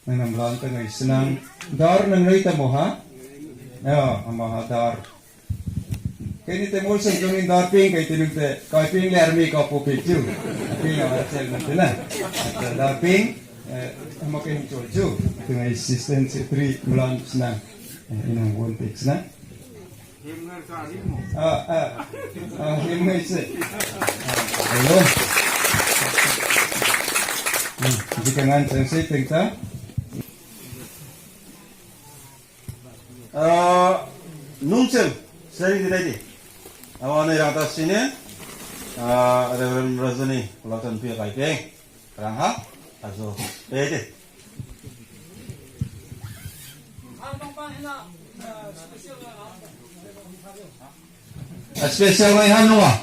nanam lang ta ngai senang dar nang ngai ta moha ya amaha dar kini te mosum jongin dar ping kai tinung te kai ping le army ka po pichu ping archel na dar ping amakai hincolju dengan assistant secretary mulan senang inang one page na himngai se ayo jika ngan saya tengta nungcel sering tidak di awalnya yang atas sini Reverend Rajani pelakon pihak kaiteng kerang ha aso deh Special ngai hanu ah.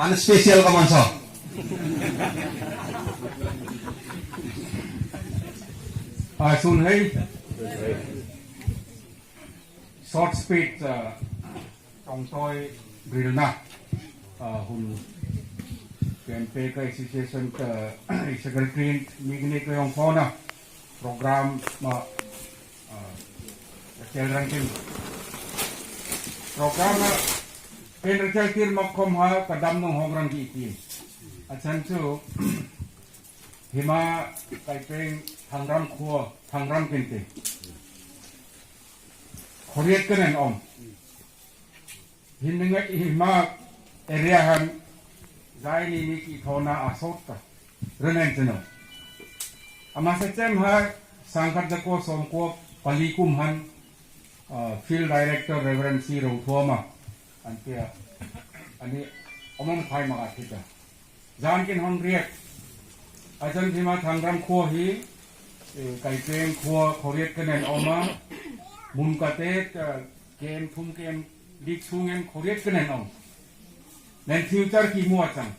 An special ka man sa. Sun hai. Short speed trong tôi grill na. Hun campaign ka association ka secretary migni ko yung phone na program ma ranking program na penrechakir makom ha kadam nong hongrang di itin achan chu hima kaipeng thangram khuo thangram kente khoriet kanen om hinninga hima area han zaini ni ki thona asota renen cheno amasa chem ha sangkat jako somko palikum han field director Reverend C. Rauthoma antia ani omong phai ma athita jan kin hon riek ajan thima thangram kho hi kaipeng kho khoriet kanen oma mun kate kem thum kem dik sungen khoriet kanen om nen future ki mu achang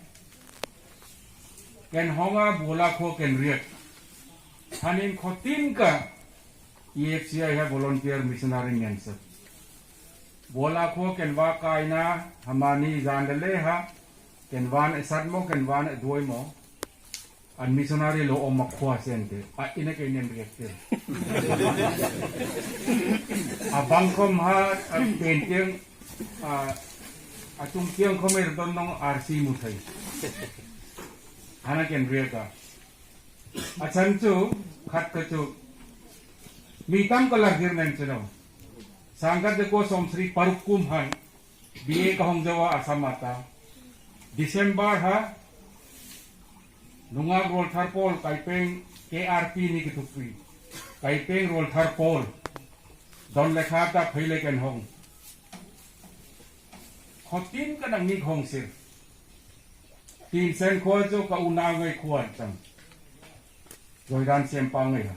ken honga bola kho ken riek hanin khotin ka EFCI है volunteer missionary nyansa bola ko kenwa kaina hamani jandale ha kenwan esatmo kenwan duoimo an missionary lo o makwa sente a ina ke nen rekte abangkom ha painting atung kiang komer donnong RC muthai hana ken reka achanchu khat kachu Mitam kalah girnen cheno. Sangkat deko somsri parukum han BA kahong jawa asamata. Desember ha nunga roll tharpol kaipeng KRP ni kitupri. Kaipeng roll tharpol don lekhata phaile ken hong. Khotin kanang ni hong sir. Tin sen kho jo ka una ngai khuan chang. Joidan sempang ngai ha.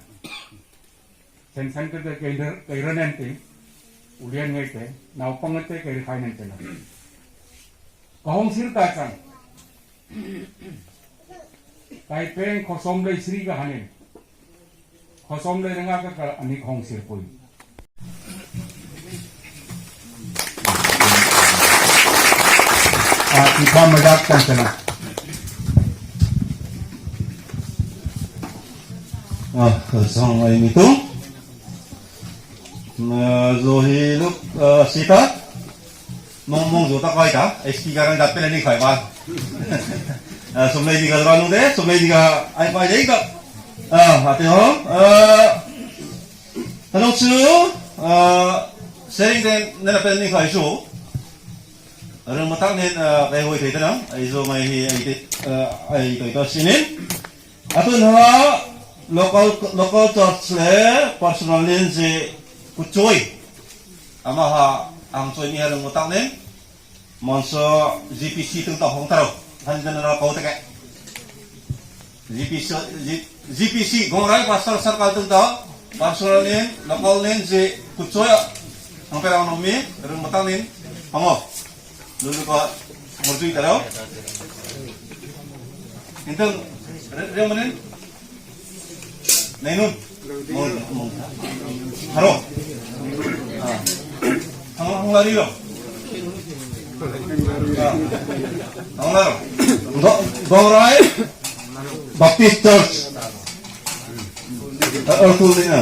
Sen ke ke renente ulian ngai te nau pangate ke finance na kahong sir ta chang kai peng khosom le sri ga hanen khosom le nga ka ani khong sir pui Ipa madak tantana. Sang ay nito. Rồi lúc xí tết mong dù ta coi cả ST càng đặt bên này khỏi mà xong này thì cả rồi luôn đấy, xong này thì cả ai coi đấy cả hạt tiêu hông thằng ông chú sẽ nên là bên này khỏi số rồi mà tắc nên cái hồi thấy thế nào ấy rồi mày ấy tuổi ta xin nên tuần họ local church le personal nên gì kucoy ama ha ang coy ni harang mutak nen monso GPC tung tau hong taro han general kau teke GPC gongrai pastor sarkal tung tau personal nen local nen je kucoy ang perang nomi harang mutak nen hango lulu ko murjui taro intang rem manen nenun haro ang lari lo ang laro Gongrai Baptist Church Ertul ni na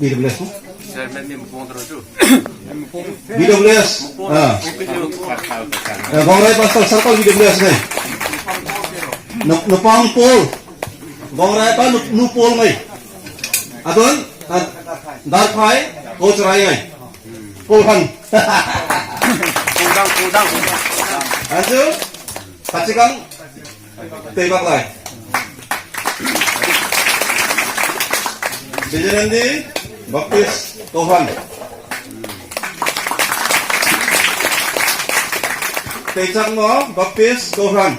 BWS tu BWS Gongrai Pastor Circle BWS ni Nupang Pol Gongrai pa Nupol ngay Aton Darkai Coach Rai ngay Polhan Kudang Anju Kacikang Tebak lai Bijanandi Baptis Tuhan Tecak mo Baptis Tuhan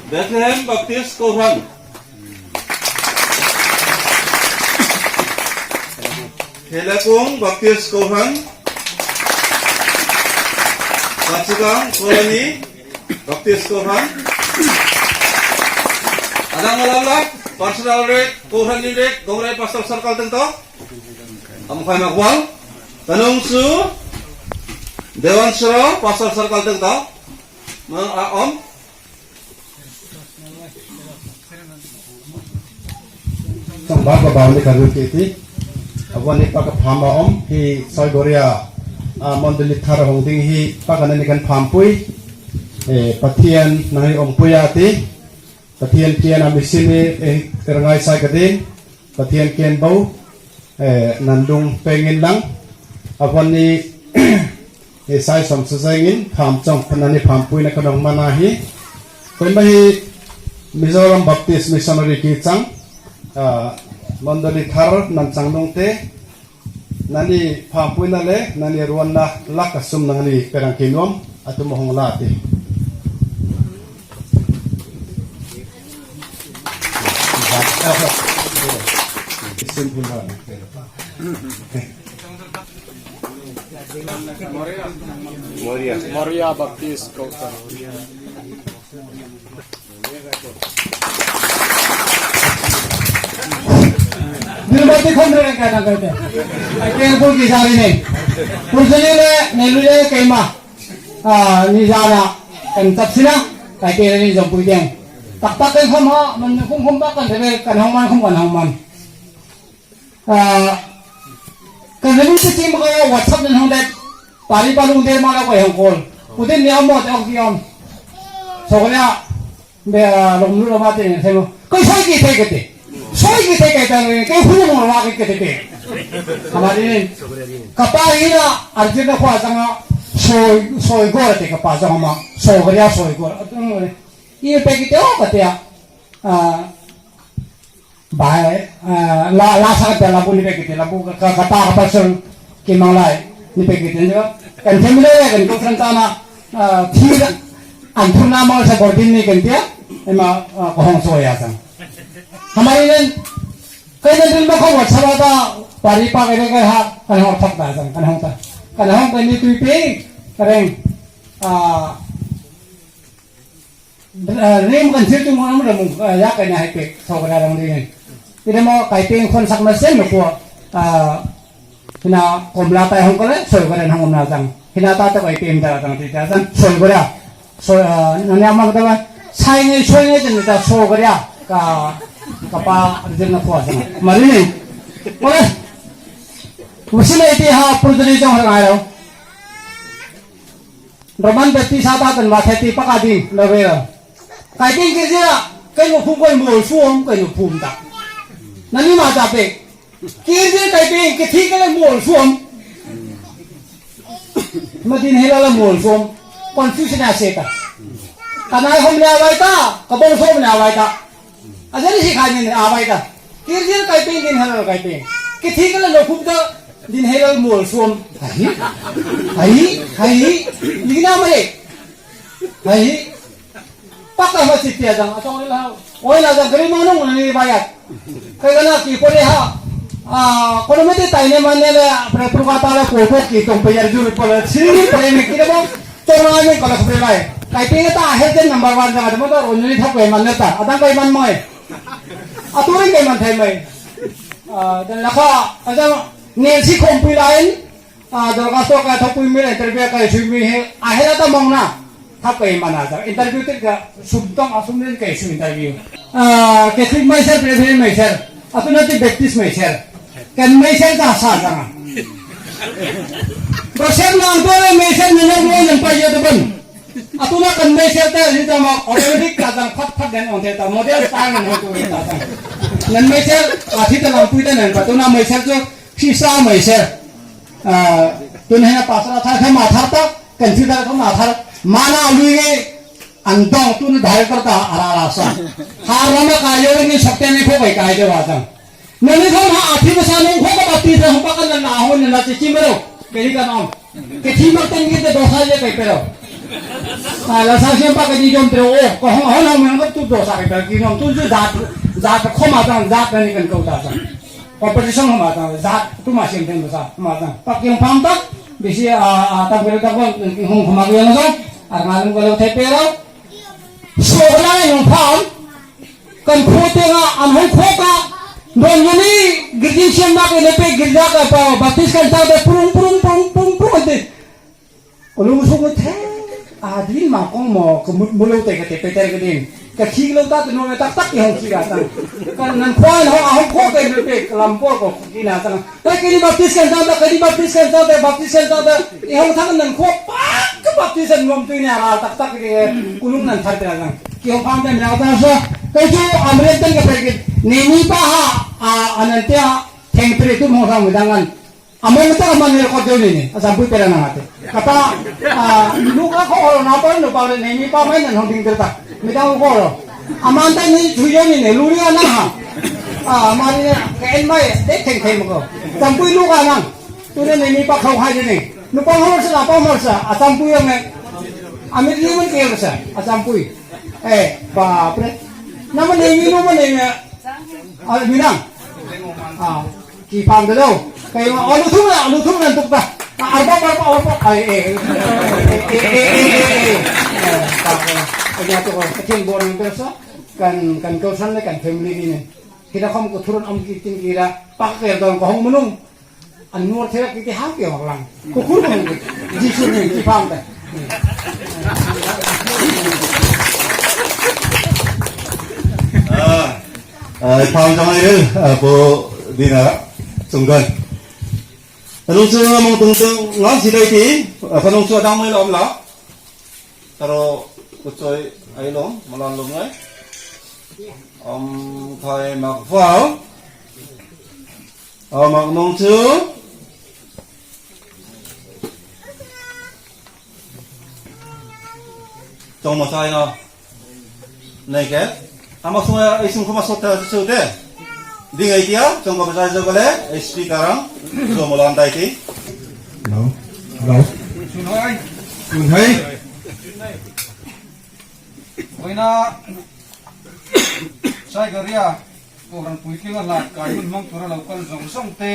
Bethlehem Baptis Tuhan Helakung Baptis Tuhan Kacikang Koloni Baptis Tuhan Adang malalak personal rate Tuhan ni rate Gongrai Pastor Circle tento Amkai makwal Tanung su Dewan Suro Pastor Circle tento Om Sambal babaw ni karut iti. Awan ni pag phama om hi soy goria mondeli thar hongding hi pagana ni kan phampui pathian nai om puyati pathian kian amisini rangai sai kadin pathian kian bau nandung pengin lang awan ni sai som sasangin pham chong panani phampui na kanong manahi koi mai Mizoram Baptist Missionary Kichang Mondoli Thar nan changnong te nani phampui na le nani ruan na lakasum nani perang kinom atu mohong lati Maria Baptist Kautan निर्मती खंड रहे क्या करते केरपुर की सारी ने पुरुषनी ने नेलुले केमा निजारा kan tapsina kai ke ni jom puideng tak tak kan khom ha man khom ba kan thebe kan hong man khom kan hong man kan ni se tim ga whatsapp den hong det pari palung der ma la ko hong kol udin ni am mot ok yom sogya be lom lu ma te se mo koi sai ki the ke te soy की थे कहता है कि हुए मरवा के कहते थे हमारे कपारी ना अर्जुन को आजंगा सोई गोर थे कपास जमा सोगरिया सोई गोर ये पे की तो कहते हैं बाय ला साथ लाबू नहीं पे की लाबू कटा कपासन की मालाई नहीं पे की जो कंटेम्पले kan ko frantana thir anthuna mal sa bordin ni kan tia ema ko hong soya sang हमारे cái này đến mà không có sao ta Pari pa cái này ha kan hong thọc đã rằng kan hong ta kan hong cái này tùy pin cái này rim kan siêu chung nó là một giá cái này hay pek sau cái này đi này thì mà cái pin con sắc nó xem được của khi nào cùng là tay hong cái đấy soi cái này hong nào rằng khi nào ta cái pin ta rằng thì ta rằng soi cái đó soi nó nhắm mắt cái sai ngay soi ngay thì ta soi cái đó cả pa dân nó khoa rằng mà đi này Mesin itu ha perjalanan jauh orang ayam. Roman beti sahabat dan watheti pakadi level. Kaiting kerja, kai ngupum kai mul suam kai ngupum tak. Nani macam apa? Kerja kaiting kethi kai mul suam. Madin helala mul suam. Confusion aseka. Kanai hom le awai ta, kabong som le awai ta. Ajar si khai ni awai ta. Kerja kaiting din helala kaiting. Kethi kai ngupum ta. Din helal mul suam hai lina mai hai pakka ma chitia jang atong la oi la jang gari manung ni bayat kai gana ki pore ha kono mete tai ne manne la prapurata la ko ki tong payar jur pole sini pore ne ki debo torna ne kala khore lai kai pe ta hejen number 1 jang mo to only thak kai man ta adang kai man moi aturin kai man thai mai dan la kha ajang Nancy kompilain, dorong asok atau pemilih interview kayak sumi akhirnya tak mau na, apa yang mana tak interview itu ke subtang asumsi kayak sumi interview, ketik meser preferensi meser, atau nanti baptis meser, kan meser dah sah jangan, proses nangkol meser menang nampak je tu pun, atau nak kan meser tu kita mau otomatik kadang fat dan onte tak model tangan untuk kita tak, dan meser asyik dalam puitan dan atau nama meser tu Sisa meser, tuh hanya pasal saya mathar tak, consider itu mathar, mana luiye andong tuh dah kerja ala-alasa, harusnya kaya ini sakti ni kau baik kaya jawatan, nanti kau ha api besar ni kau kau bati dah humpakan dan nahon dan nasi cimero, beri kan om, kecimak tinggi tu dosa je kaya pero, kalau saya siapa kerja jom pero, kau hong menganggap tu dosa kaya pero, tu zat kau macam zat ni kan kau dasar. Competition ho mata zat tu masih tem besar mata pak yang pamtak bisi tak boleh tak hong kemagu yang so armalum kalau tepero soalnya yang pam kan khote nga amhong khoka don ini girjin siamba ke lepe girja ka pa baptis kan ta de purung de ulung sungut the adin ma kong mo kemut mulut te ke tepeter ke din ke khig lo ta no me tak yang khiga ta kan nan khoi ho ahong kho ke lepe lampor ko kina ta ta ke baptis kan ta ke baptis kan ta e hong thang nan kho pak ke baptis an nom tu ni ara tak ke ulung nan thar ta ki ho pam dan ya ta so ke ju amret tan ke pe nemi pa ha anantia temperature mo sa mudangan among ito man ni ko ni asampu pera na ate kata luka ko oro na pa no pa nemi pa mai nan honding terta mitang ko oro amanta ni thuyo ni ne luri na ha mari ken mai de theng ko sampu luka na tu ne nemi pa khau hai ni no pa ho sa asampu yang amit ni man ke sa asampu pa pre naman nemi no man nemi minang ki pam de đâu kayak alu thum nan tuk ta arba kaya to kecil borang tersa kan kausan kan family ini kita kamu keturun om kiting kira pakai dong kohong menung anur thera kiti ha ke orang kukur kan jisu ni ki pam ta pam jangan ini bu dina sungguh Penung suara mong tungtung ngon si dai ti penung suara dang mai lom la taro kucoy ai lom malan lom ngai khai mak phao mak nong chu trong một sai nó này cái ama semua isim kuma sota sota di ngai dia trong một sai rồi cái SP karang rồi một lần tay tí Hello. Mình thấy Oi na sai garia ko ran pui ting a lat kai hun mang tura local zong song te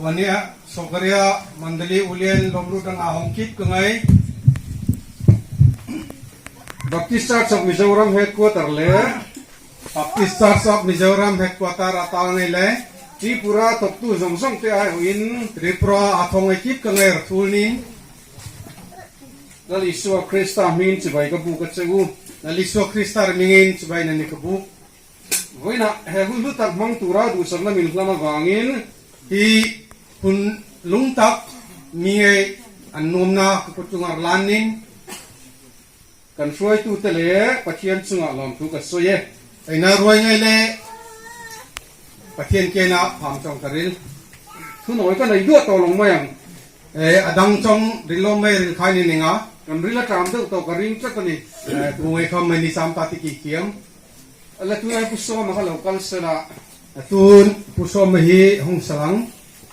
วันนี้สกเรียมันดลีอุเลียนลมรูดังอาหงคิดก็ไง Baptist Church of Mizoram headquarter le Baptist Church of Mizoram headquarter atang ni le Tripura top tu zong song te ai in Tripura athong ai kip ka ngai rathul nin dal Isu Krista min chibai ka bu ka chegu naliswa Kristar mingin subay na ni kabu voina he hu lu tak mang tura du sarna min hlama wangin hi pun lungtak mi ai an nomna ko tungar lanin kan suai tu te le pathian chunga lom tu ka soye ai na roi ngai le pathian ke na pham chong taril thu noi ka nei du to long mayang e adang chong rilom mai ril khai ni ninga kan rila tram tu to ka ring chak ni tu ngai kham mai ni sam ta ti ki kiam ala tu ai pu so ma ka local sela atun pusom hi hong salang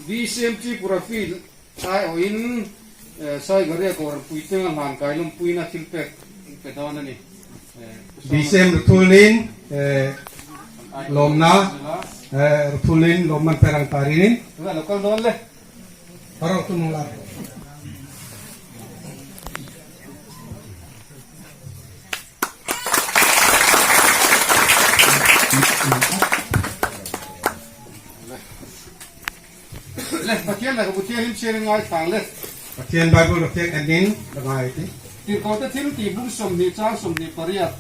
DCMT pura fil ai o in sai gare ko ran pui te man kai lum pui na tilpe pe dawn ni Disem rutulin lomna rutulin lomman perang tarinin tu local don le parang tumula le pathian la ko tian lim sharing ai tang le Pathian Bible reflect ending dangai ti ti ko te thil ti bung som ni cha som ni pariat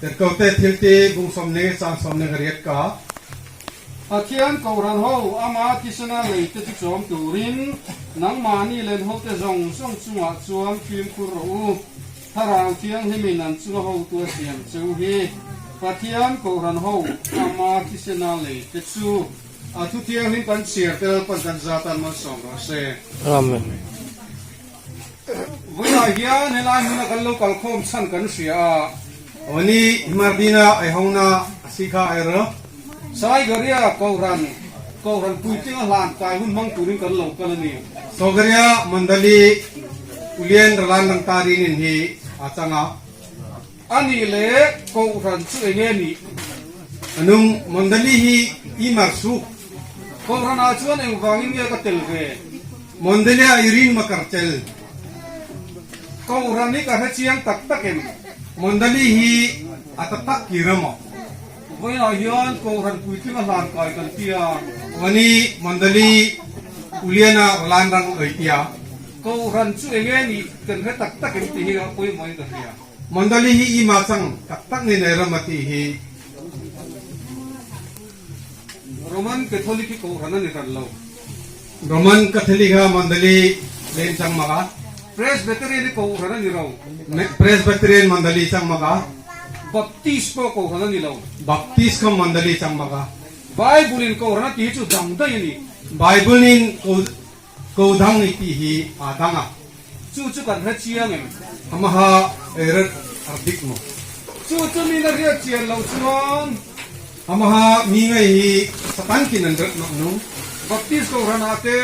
terkote thilti bung somne sang somne gariat ka pathian ko ran ho ama kisana le te ti chom turin nang mani len ho te zong song chunga chuam phim kur ro tharang thiang himin an chu ho tu siam chu hi pathian ko ran ho ama kisana le te chu a thu thiang hin kan siar tel pan kan zatan ma song ro se Amen. Vina hian helai huna kan local khom chan kan sia oni himardina ai hongna sikha ai ro sai garia ko ran pui ting lan kai hun mang turin kan local ni sogaria mandali ulien ralan lang tarinin hi achanga ani le ko ran chu enge ni anung mandali hi imarsu ko ran a chuan eng wangin nge ka tel ve mondelia irin makartel ko ran ni ka ha chiang tak tak em mondali hi atatak kiramo voina hian ko ran pui ting lan kai kan tia wani mondali uliana ralan rang oitia ko ran chu enge ni kan ha tak tak em ti hi pui moi ka tia mondali hi imasang tak ni neramati hi roman catholic ko ran ni kan lo roman catholic ha mondali len chang maka presbyterian ko ran ni ro presbyterian mondali chang maka baptist ko ran ni lo baptist kam mondali chang maka bible in ko ran ti chu dang dai ni bible in ko dang iti hi adanga chu kan ha chiang em amaha erat ardik mo chu mi na ria chian lo chuan amaha mi ngai hi satan kinan rat no baptist ko ran ate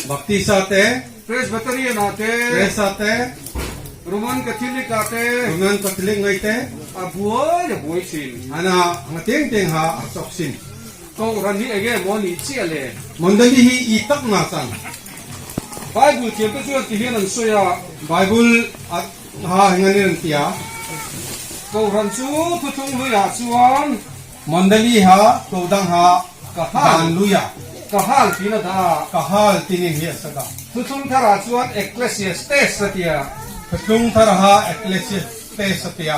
baptist ate presbyterian ate pres ate roman catholic ate roman catholic ngai te abuai chin ana ngateng teng ha asoksin ko ran ni ege mo ni chiale mondali hi itak na sang bible tiam te chuan ti hian an soya bible at ha ngani tia ko ran chu thu thung lu ya chuan mondali ha todang ha dan luya ka hal pina da kahal tinin hi saga thu thung thara chuan ecclesiastes satia patlung taraha ecclesia te satia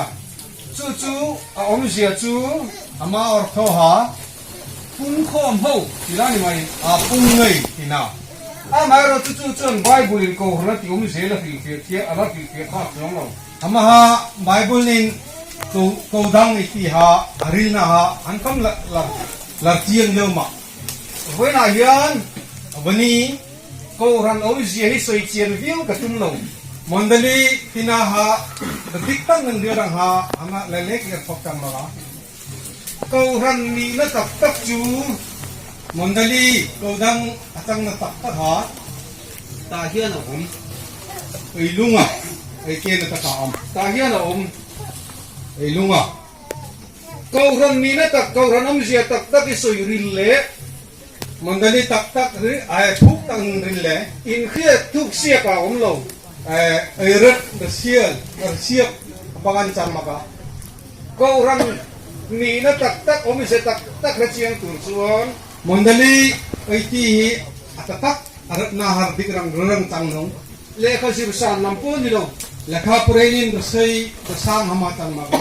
chu a om zia chu ama ortho ha pung khom ho tilani mai apung ngai tina a mai ro chu chuan bible in ko ran ti om zia la fi fi ala fi kha chong lo ama ha bible nin ko dang iti ha arina ha ankam la chiang leuma voina hian avani ko ran om zia hi soi chian viu ka tum lo mondali tina ha diktang ng dirang ha ama lelek yer pokang mala ko ran ni na tak tak chu mondali kodang atang na takpat ha ta hian a om ay lunga ay kena takaam ta hian a om ay lunga câu rong ni na tak câu ran om zia tak tak isoi rin le Mandali tak tak ri ai thuk tang rin le in khia thuk sia ka om lo ai ret sial siap pangan chang maka câu ran ni na tak tak om se tak tak ra chiang tur chuan Mandali ai ti atatak arat na har dik rang rang chang nong le kha sir san nam pu ni lo lekha purein sei sang hama chang maka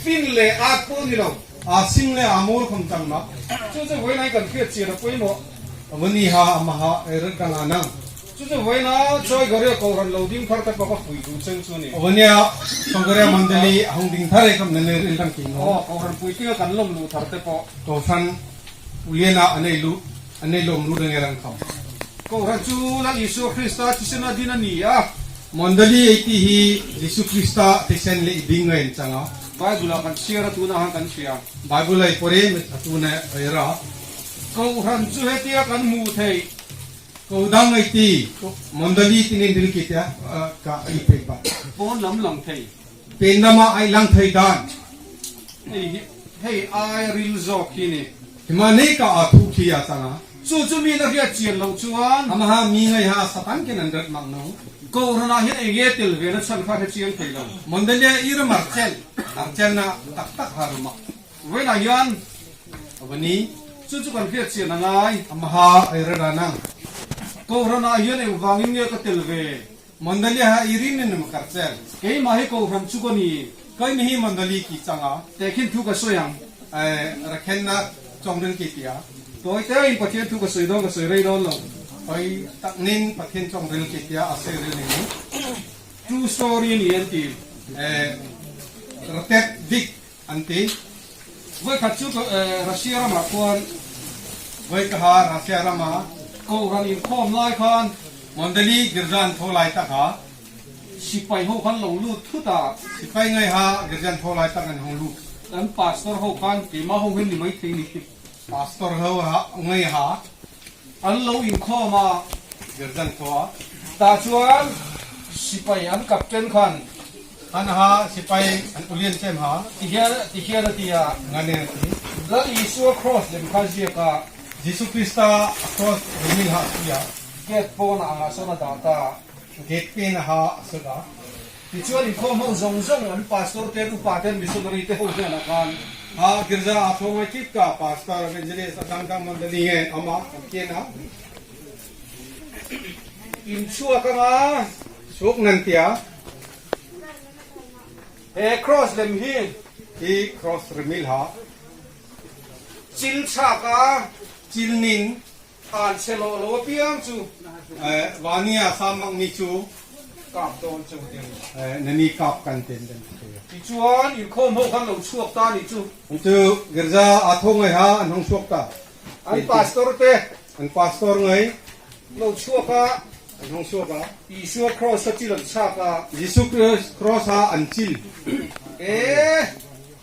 fin le a pu ni lo asing le amol khom chang mak chu chu voi nai kan khia chi ra pui mo wani ha amaha ai ret kang anang chu chu voi na choi gore câu ran lo ding phar ta pa pui du chen chu ni wani songore mandali hong ding thare kam ne rin tang king no câu ran pui ti kan lom lu thar te po to san uliena anei lom lu deng erang kham câu ran chu la Isu Krista chi sena din ani a mandali eti hi Yesu Krista tesen le ibingain changa Bible kan share tu na han kan share Bible ai pore me atuna era câu ran chu he tia kan mu thei ko dang ai ti mandali tinin dil kitya ka ai pe ba pon lam lang thei penama ai lang thai dan hey ai ril zo kini himane ka athu khia changa chu chu mi na khia chian lo chuan amaha mi ngai ha satan ken andrat mang no câu ran a hi e ge tel ve na chan kha he chiang thei lo mandali ira archel na tak tak haruma ve na yan awani chu chu kan khia chian na ngai amaha ai ra nang câu ran a hi e wangin nge ka tel ve mandali ha irin ne makarchel ke ma he câu ran chu ko ni kai mi hi mandali ki changa te khin thu ka soyang ai rakhen na chongren ki tia toy te in pathian thu ka soi do ka soi rei don lo oi taknin pathen chongren ki tia ase re ni true story ni en ti ratet dik anti voi khat chu Russia ra ma kon voi ka ha rasia rama câu ran in khom lai khan mandali girjan tholai ta ha sipai ho khan lo lu thu ta sipai ngai ha girjan tholai ta kan hong lu an pastor ho khan ti ma ho hin ni mai thei ni pastor ho ha ngai ha an lo in khoma girjan thoa ta chuan sipai an captain khan han ha sipai an ulien chem ha ti hian tia ngane ti la Isu cross lem kha zia ka Jesu Krista across remil ha tia get pon anga sona da ta gate pin ha asada ti chuan in khom ho zong zong an pastor te tu pa ten missionary te ho na khan ha girja athong kip ka pastor benjele satang ka mandali nge ama ken ha in chua ka ma suk nan tia e cross lem hi i cross remil ha chil cha ka chilnin an chelo lo piang chu wania samang mi chu kap don chu ding nani kap kan ten den ti chuan in khom ho khan lo chuak ta ni chu chu girja athong ngai ha anong sok ta an pastor te an pastor ngai lo chuak ka anong sok ka Isu cross sa chil cha ka Jesu cross ha an chil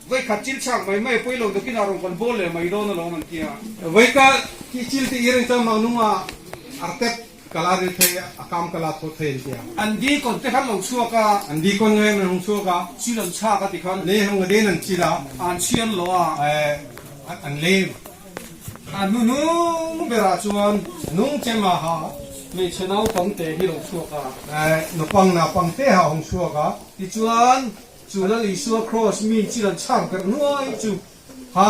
vai khat chil chang mai poi lo do kin arong kon bol le mai do na lo man kia vai ka ki chil ti iring ta manunga artep kalari the akam kala tho the tia an di kon te khan lo chuak ka andi kon ngai anong sok ka chil cha ka ti khan le hang de nan chila an chian lo a an le an nu bera chuan nung chema ha me chenau pang te hi lo chuak ka no pang na pang te ha hong sok ka ti chuan chu la Isu cross mi chil chang per nuai chu ha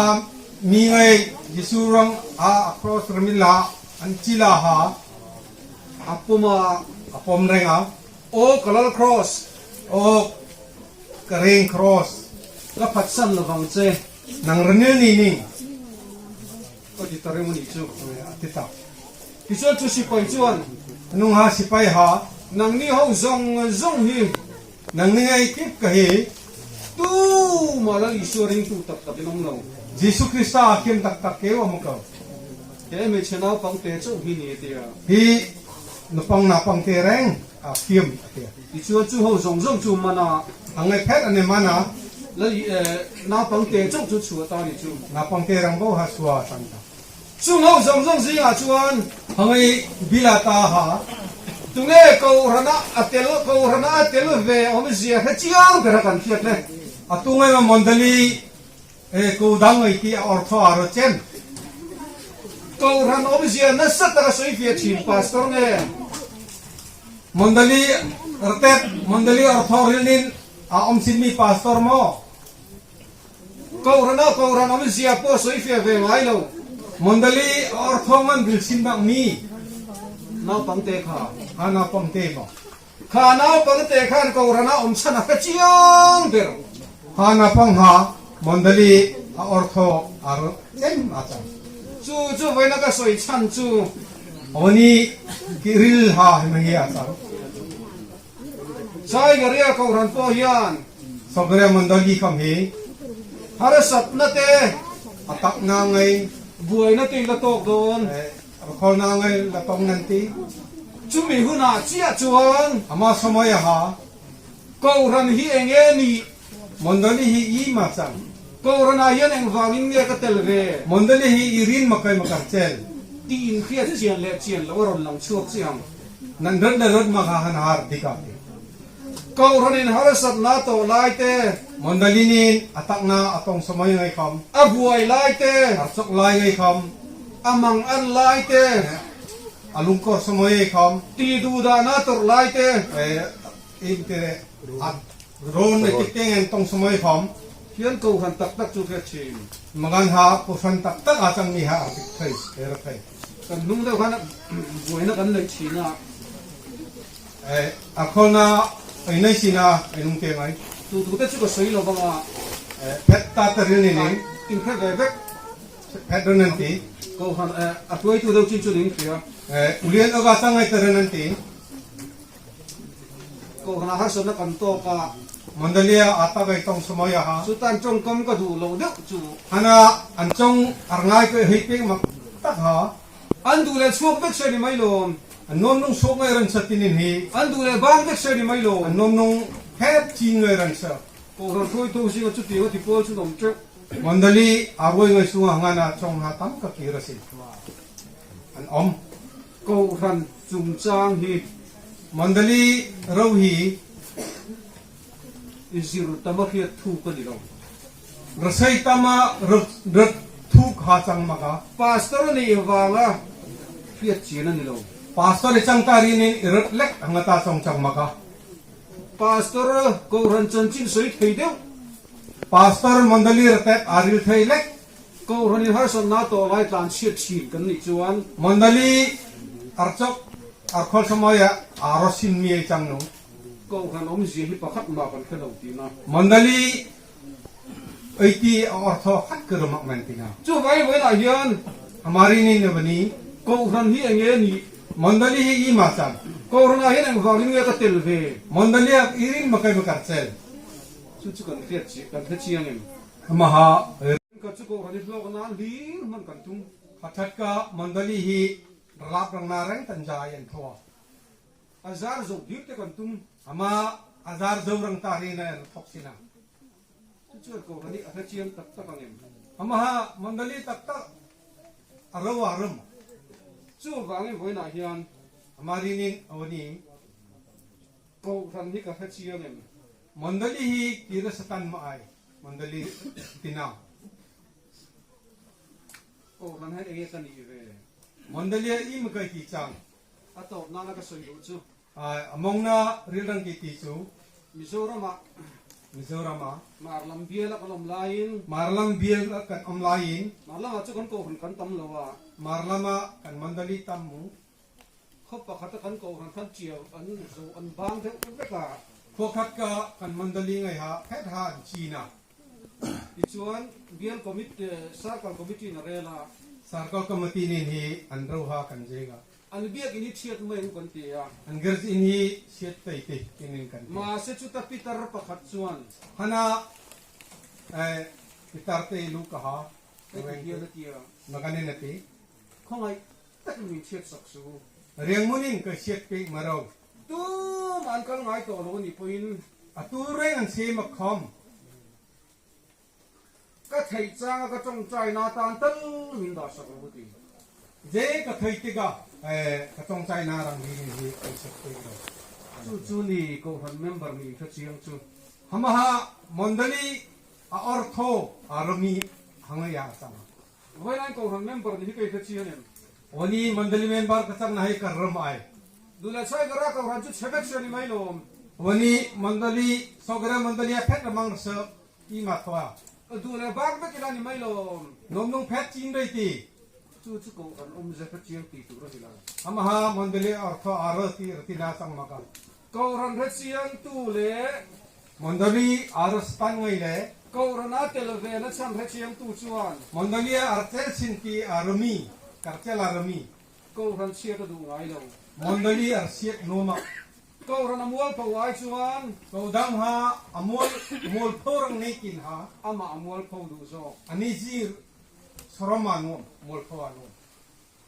mi ngai Jesu rong a across remila an chila ha apuma apom renga o color cross o kering cross la phat san lo wang che nang renil ni ni ko ti tare mu ni chu atita ti chuan chu si poi chuan nung ha sipai ha nang ni ho zong zong hi nang ni ngai kip ka hi tu ma la Isu ring tu tak tak nong lo Jesu Krista akim tak tak ke wa mo ka ke me chenau pang te chu hi ni tia hi no pang na pang te reng akim atia ti chuan chu ho zong zong chu mana angai phet ane mana la na pang te chu chu chu ta ni chu na pang te rang bo ha suwa santa chu ho zong zong zi a chuan hangai bila ta ha tu ne ko rana atel ve om zia ha chiang per kan thiat le atungai ma mondali cô đang người kia ở thọ rồi chen câu ran ôm gì nó rất là soi phía chim pastor nghe Mondali Artet Mondali Arthorinin Sinmi Pastor mo câu ran ôm gì po soi phía về ngay lâu Mondali Arthongan Bilsin Bang Mi nào bằng tê khả Ana Pangte mo khả nào bằng tê khả câu ran ôm sana cái chiang được Hana Pangha Mondali Artho Ar Chen Achang chú với nó cái soi chăn chú Oni Kiril Ha Himahi Achang sai cái ria câu ran po hiền Sogre Mondali Kam He hara sat na te Atak na ngay buổi nó tìm là tộc đồn Khol na ngay la tong nanti chú mình hư na chia chuan Ama Samaya Ha câu ran hi anh em ni Mondali Hi I Machang câu ran ai anh vang in nghe cái tel về Mondali Hi Irin Makai Makachel tin khi chiên là orang lòng chuột chiang Nan rod Makahan Har Dikati câu ran in hara sat na to lai te Mondalinin atak na atong samay ngay kam a buổi lai te Arsok lai ngay kam amang an lai te Alungkor samay ngay kam ti du da na tor lai te Intire at Ron na kitingan tong samay kam hiền câu han tak tak chu ke chim Magan ha Pusan tak tak atang ni ha Artik thay Pero thay kan nung da han buổi nó kan lấy chi na Akol na Ay nay sina Ay nung tengay tu tu te chu ko soi lo banga Pet tatarin nini in kha ve vek Pet ron nanti câu han a tuai tu đâu chin chu ling kia Ulian agatang ay tarin nanti câu han har son na kan to ka Mandalia atag ay tong samaya ha su tan trong kom ka du lo deuh chu Hana anchong arngai ko hiping mak tak ha an du le chuak vek se ni mai lo Anom nung sok ngay ran sa tinin hi an du le bang vek se ni mai lo Anom nung hep chin ngay ran sa câu han thoi tu si ko chu ti ko ti po chu dom chu Mandali awoy ngay sunga nga na chong hatam ka kirasin An câu han chung chang hi Mandali raw hi izir tamakhiat thu ka ni lo Rasay tama rat thuk ha chang maka pastor ni wanga fiat china ni lo Pastor isang tarinin irat lek ang ata chong chang maka pastor câu han chan chin soi thei deuh Pastor Mandali ratet aril thay lek câu han in har son na to lai tlan chiat chin kan ni chuan Mandali archok arkhol samaya arosin mi ay chang nung câu han om ji hi pakhat ma kan khelo ti na Mandali ay ti ortho hat kerumak mentina chu vai với la hian Amari ni nabani câu han hi anh em ni Mandali hi I macam câu han ai anh vang in nghe cái tel về Mandali ak irin makai makarcel chu chu kan fiat chi kan the chiang em Maha ka chu câu han hi lo na li man kan tung Kachat ka Mandali hi rap rang narang tanjayan thua azar zo dik te kan tung Ama azar zawrang tari na toksina chu chu câu han hi a the chiang tak tak ang em Amaha Mandali tak tak araw aram chu wang em với la hian Amari ni awani câu han hi ka the chiang em Mandali hi kirasatan maay Mandali tina câu han hai anh kan ni ve Mandali I makai ki chang a to na na ka soi lo chu Among na rilrang ki tisu mizoram a Mizorama mar lam biela kalom lain Marlang biel kan omlayin marlam a chu kan câu han kan tam lo wa Marlama kan Mandali tamu khop pakhat kan câu han kan chiao an zo an bang the veka Pokhat ka kan Mandali ngay ha pet ha China ti chuan bial committee sarkal committee na rela Sarkal kamatinin hi anraw ha kan jega an biak ini thiat mai hu kan ti a Angers in hi siet tay te kinin kan ma se chu ta pitar pakhat chuan Hana pitarte ilu ka ha kai bial ti a Maganin nati khongai tak min thiat sak su Riang munin ka siet pe maraw tu man kal ngai to lo ni poin Aturay ang sima khom ka thei chang ka chong chai na tan tan min da sak lo ti Je ka thai tiga ka tong chai na rang hi ka siet pe ro chu chu ni ko han member ni tha chiang chu Hamaha Mandali ortho arami hangaya sama ไว้นั่นก็ทำเมมเบอร์ที่เคยเชียร์เนี่ย wani mandali member kasang nahi karam ai ดูแลใช้ก็รักกับรันจุดเชฟเอ็กซ์นี่ไม่ลม wani mandali sogara mandali pet amang se i matwa ดูแลบ้านไม่กี่ล้านนี่ไม่ลม nom nong pet chin dai ti จู่ๆก็อันเชฟเชียร์ตีตัวเราทีละ amaha mandali ortho arati ratina sang makan ก็รันเชียร์ตู้เล่ mandali aras pan ngai le ก็รันอาเตลเวนัชันเชียร์ตู้ชวน mandali artel chin ki arami kartel arami ก็รันเชียร์ก็ดูไงลง mandali arsiet noma ก็รันมัวปวายชวน kaudam ha amol mol thorang nei kin ha อามามัวปวดูโซ ani jir soromano mol thawano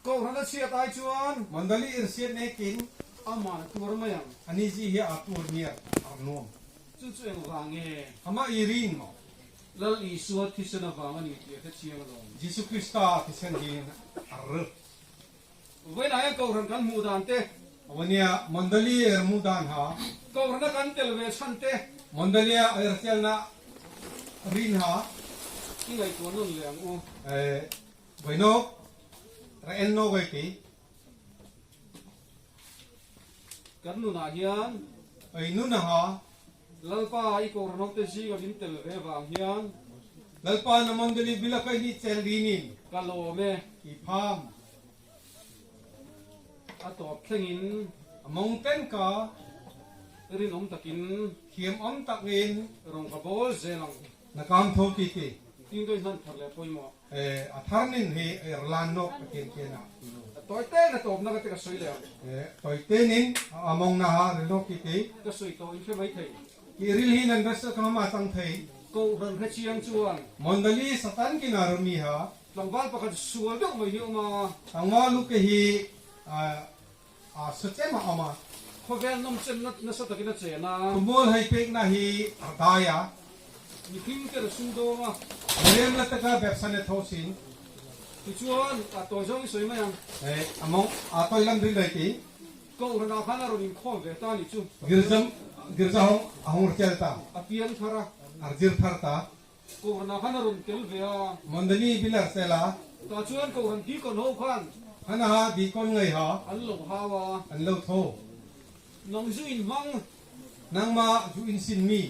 ก็รันเชียร์ตายชวน mandali irsiet nei kin อามาตัวไม่ยัง ani ji hi atur niar arnom จู่ๆเองวางเงี้ย ama irin mo แล้วอีสวดที่สนามมันนี่เดี๋ยวเชียร์ลง jisu krista ti sen din ar เวลาเองก็รันกันมูดานเต้ awania mandali ermudan ha ก็รันกันเตลเวชันเต้ mandali erselna rin ha ที่ไงตัวนุ่นเหลืองอู vaino raenno gaiti กันนุ่นอาเฮียน ainuna ha แล้วป้าอีกรันอกเตจีก็ลิ้นเตลเวบางเฮียน lalpa na mandali bilakai ni cheldinin กันโลเม ki pham อาตอบเพ่งิน among ten ka รินอมตะกิน khiam om takin รงกระโบลเซลัง nakam thoki ti ทิ้งด้วยนั่นถัดแล้วปอยหมอ atharnin hi erlano ken kena ต่อยเต้นะตบนักเตะกระสุยแล้ว toitenin among na ha relo ki ti กระสุยตัวอินเฟไม่ถึง kiril hi nan rasa kama sang thei ก็รันเชียงชวน mondali satan kinarumi ha หลังบ้านประกันสวนดอกไม่เยอะมา angwa luke hi sechema ama พอแวนน้ำเส้นนัสตะกินเจนะ kumol hai pek na hi ardaya มีพิมพ์เกระสุนโดมา rem la taka bepsane thosin ที่ชวนตัดตัวช่องสวยไหมยัง among atoi lam ri lai ti ก็รันเอาพันเราดินข้อเวตาลิจู girja hong ahong chelta อภิยันทาระ arjir tharta ก็รันเอาพันเราดินเทลเวีย mondali bilar sela ตาชวนก็รันที่ก่อนหัวขัน hana ha di kon ngai ha อันหลงฮาวา an lo tho น้องจุอินมัง nang ma ju in sin mi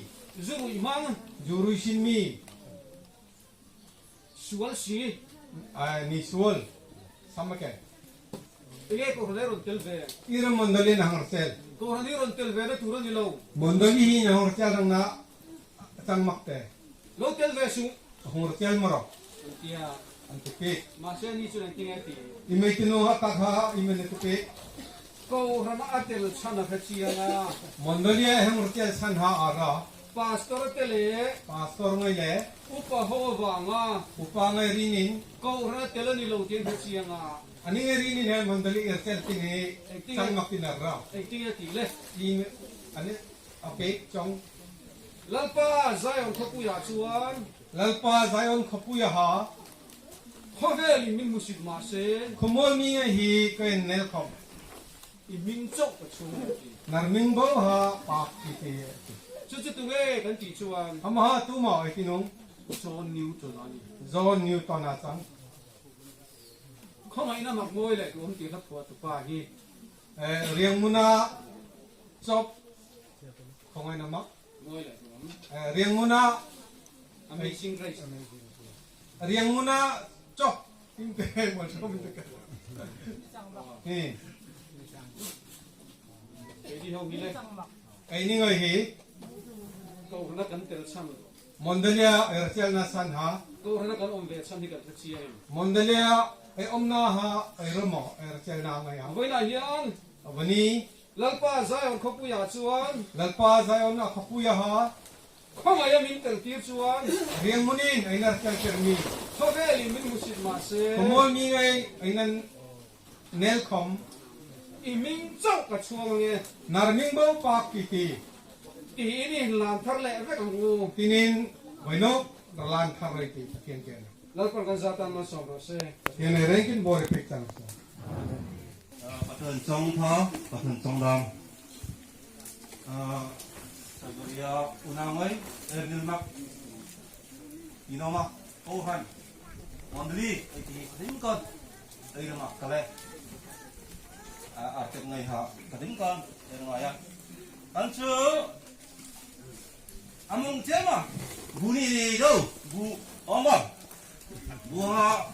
จุอินมัง juru sin mi สวนสี ni suol samake เอ้ก็รันเรื่องเทลเวีย iram mondali na hang sel ก็รันเรื่องเทลเวียได้ทุเรศนี่เรา mondali hi na hang sel na tang makte เราเทลเวียสู hang sel maro เตีย antipe มาเช่นนี้ชวนที่ไงตี imetino ha takha imene tupe ก็รันอาเตลชันนักเชียงา mondali hang sel san ha ara ปาสตอร์เตเล pastor ngai le อุปโภวางา upa ngai rinin ก็รันเตลนี่เราเทียนเชียงา ani ngai rinin he mondali ersel tini sang makina ra ไอ้ที่ไงตีเลย in ani ape chong แล้วป้าใจของเขาผู้อยากชวน lalpa zion khapuya ha เขาเวลิมินมุสิมาเซน khumol mi hi ken nel khom อีมินจกกับชวน narming bo ha pak ki te จุดตัวเอกันตีชวน ama ha tu ma ai tinung ชวนนิวจนนี่ zon new ton a chang เขาไม่น่ามักมวยเลยรวมตีทับตัวตุป้าฮี riang muna chop khongai na mak มวยเลยรวม riang muna Amazing Grace riang muna chop tim ke mo chom te ka ni ไอ้ที่เขามีเลย ai ni ngai hi ก็รันกันเตลชัน mondalia ersel na san ha ก็รันกันอมเวชันที่กันเชียง mondalia ai omna ha ai romo ersel na ngai ha เวลาเฮียน avani แล้วป้าใจของเขาผู้อยากชวน lalpa zion na khapuya ha เขาไม่มินเตลตีชวน riang munin ai na kel kermi เขาเวลิมินมุสิมาเซ kumol mi ngai ai nan nel khom อีมินจกกับชวนไง narming bo pak ki ti อีนี่หลานทะเลแม่ของงู tinin waino ralan kharai ti kien ken แล้วก็กันซาตันมาสองเราเซ yen rankin bore pek chang Patun Chong Tho, Patun Chong Dong. Sagoria Unangoi, Ernil Mak, inoma ohan mondli iti kadimkan ay nama kale artip ngai ha kadimkan ay ngaya kanchu among tema buni do bu omba buha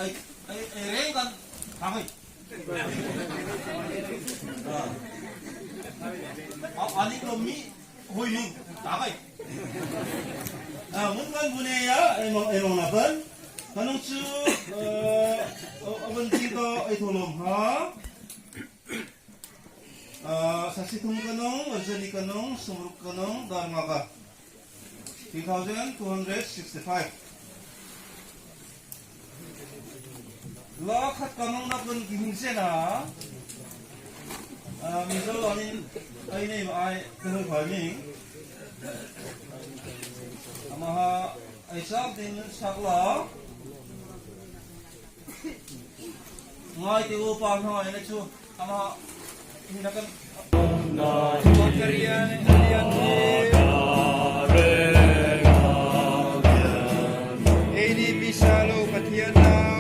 ay rengkan kami anik lomi hoiling takay mungan buneya emong napan kanong su aban dito ay tulong ha sa situng kanong wajali kanong sumruk kanong dharma ka 3,265 lakat kanong napun gihinsena misal anin ay ay kahal farming amaha ay din sakla ngai ti upang ha ina chu amaha hinakan kariyan ini bisa lo patian now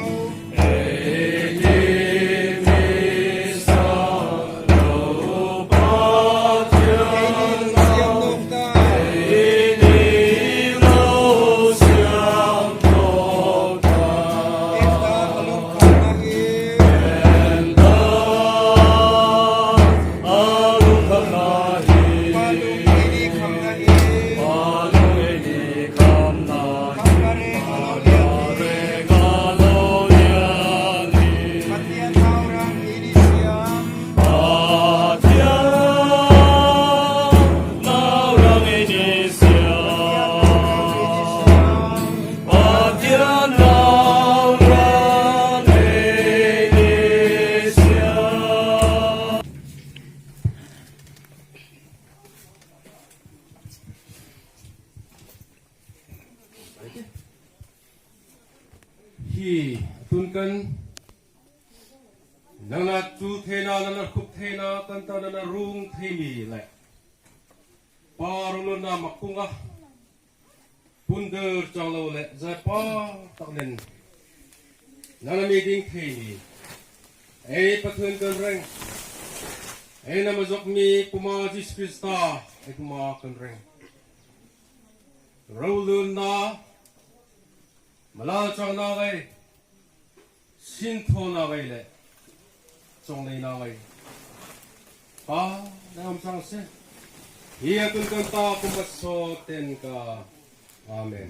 hi tunkan nana tu thena nana khup thena kanta nana rung themi le paruluna makunga punder chalo le zapa taklen nana meeting themi ei pathun kan reng ei namazok mi pumaji spista ei kuma kan reng roluna malal chang na gai sin tho na gai le chong nei na gai pa nam chang se hi atun kan ta kum so ten ka amen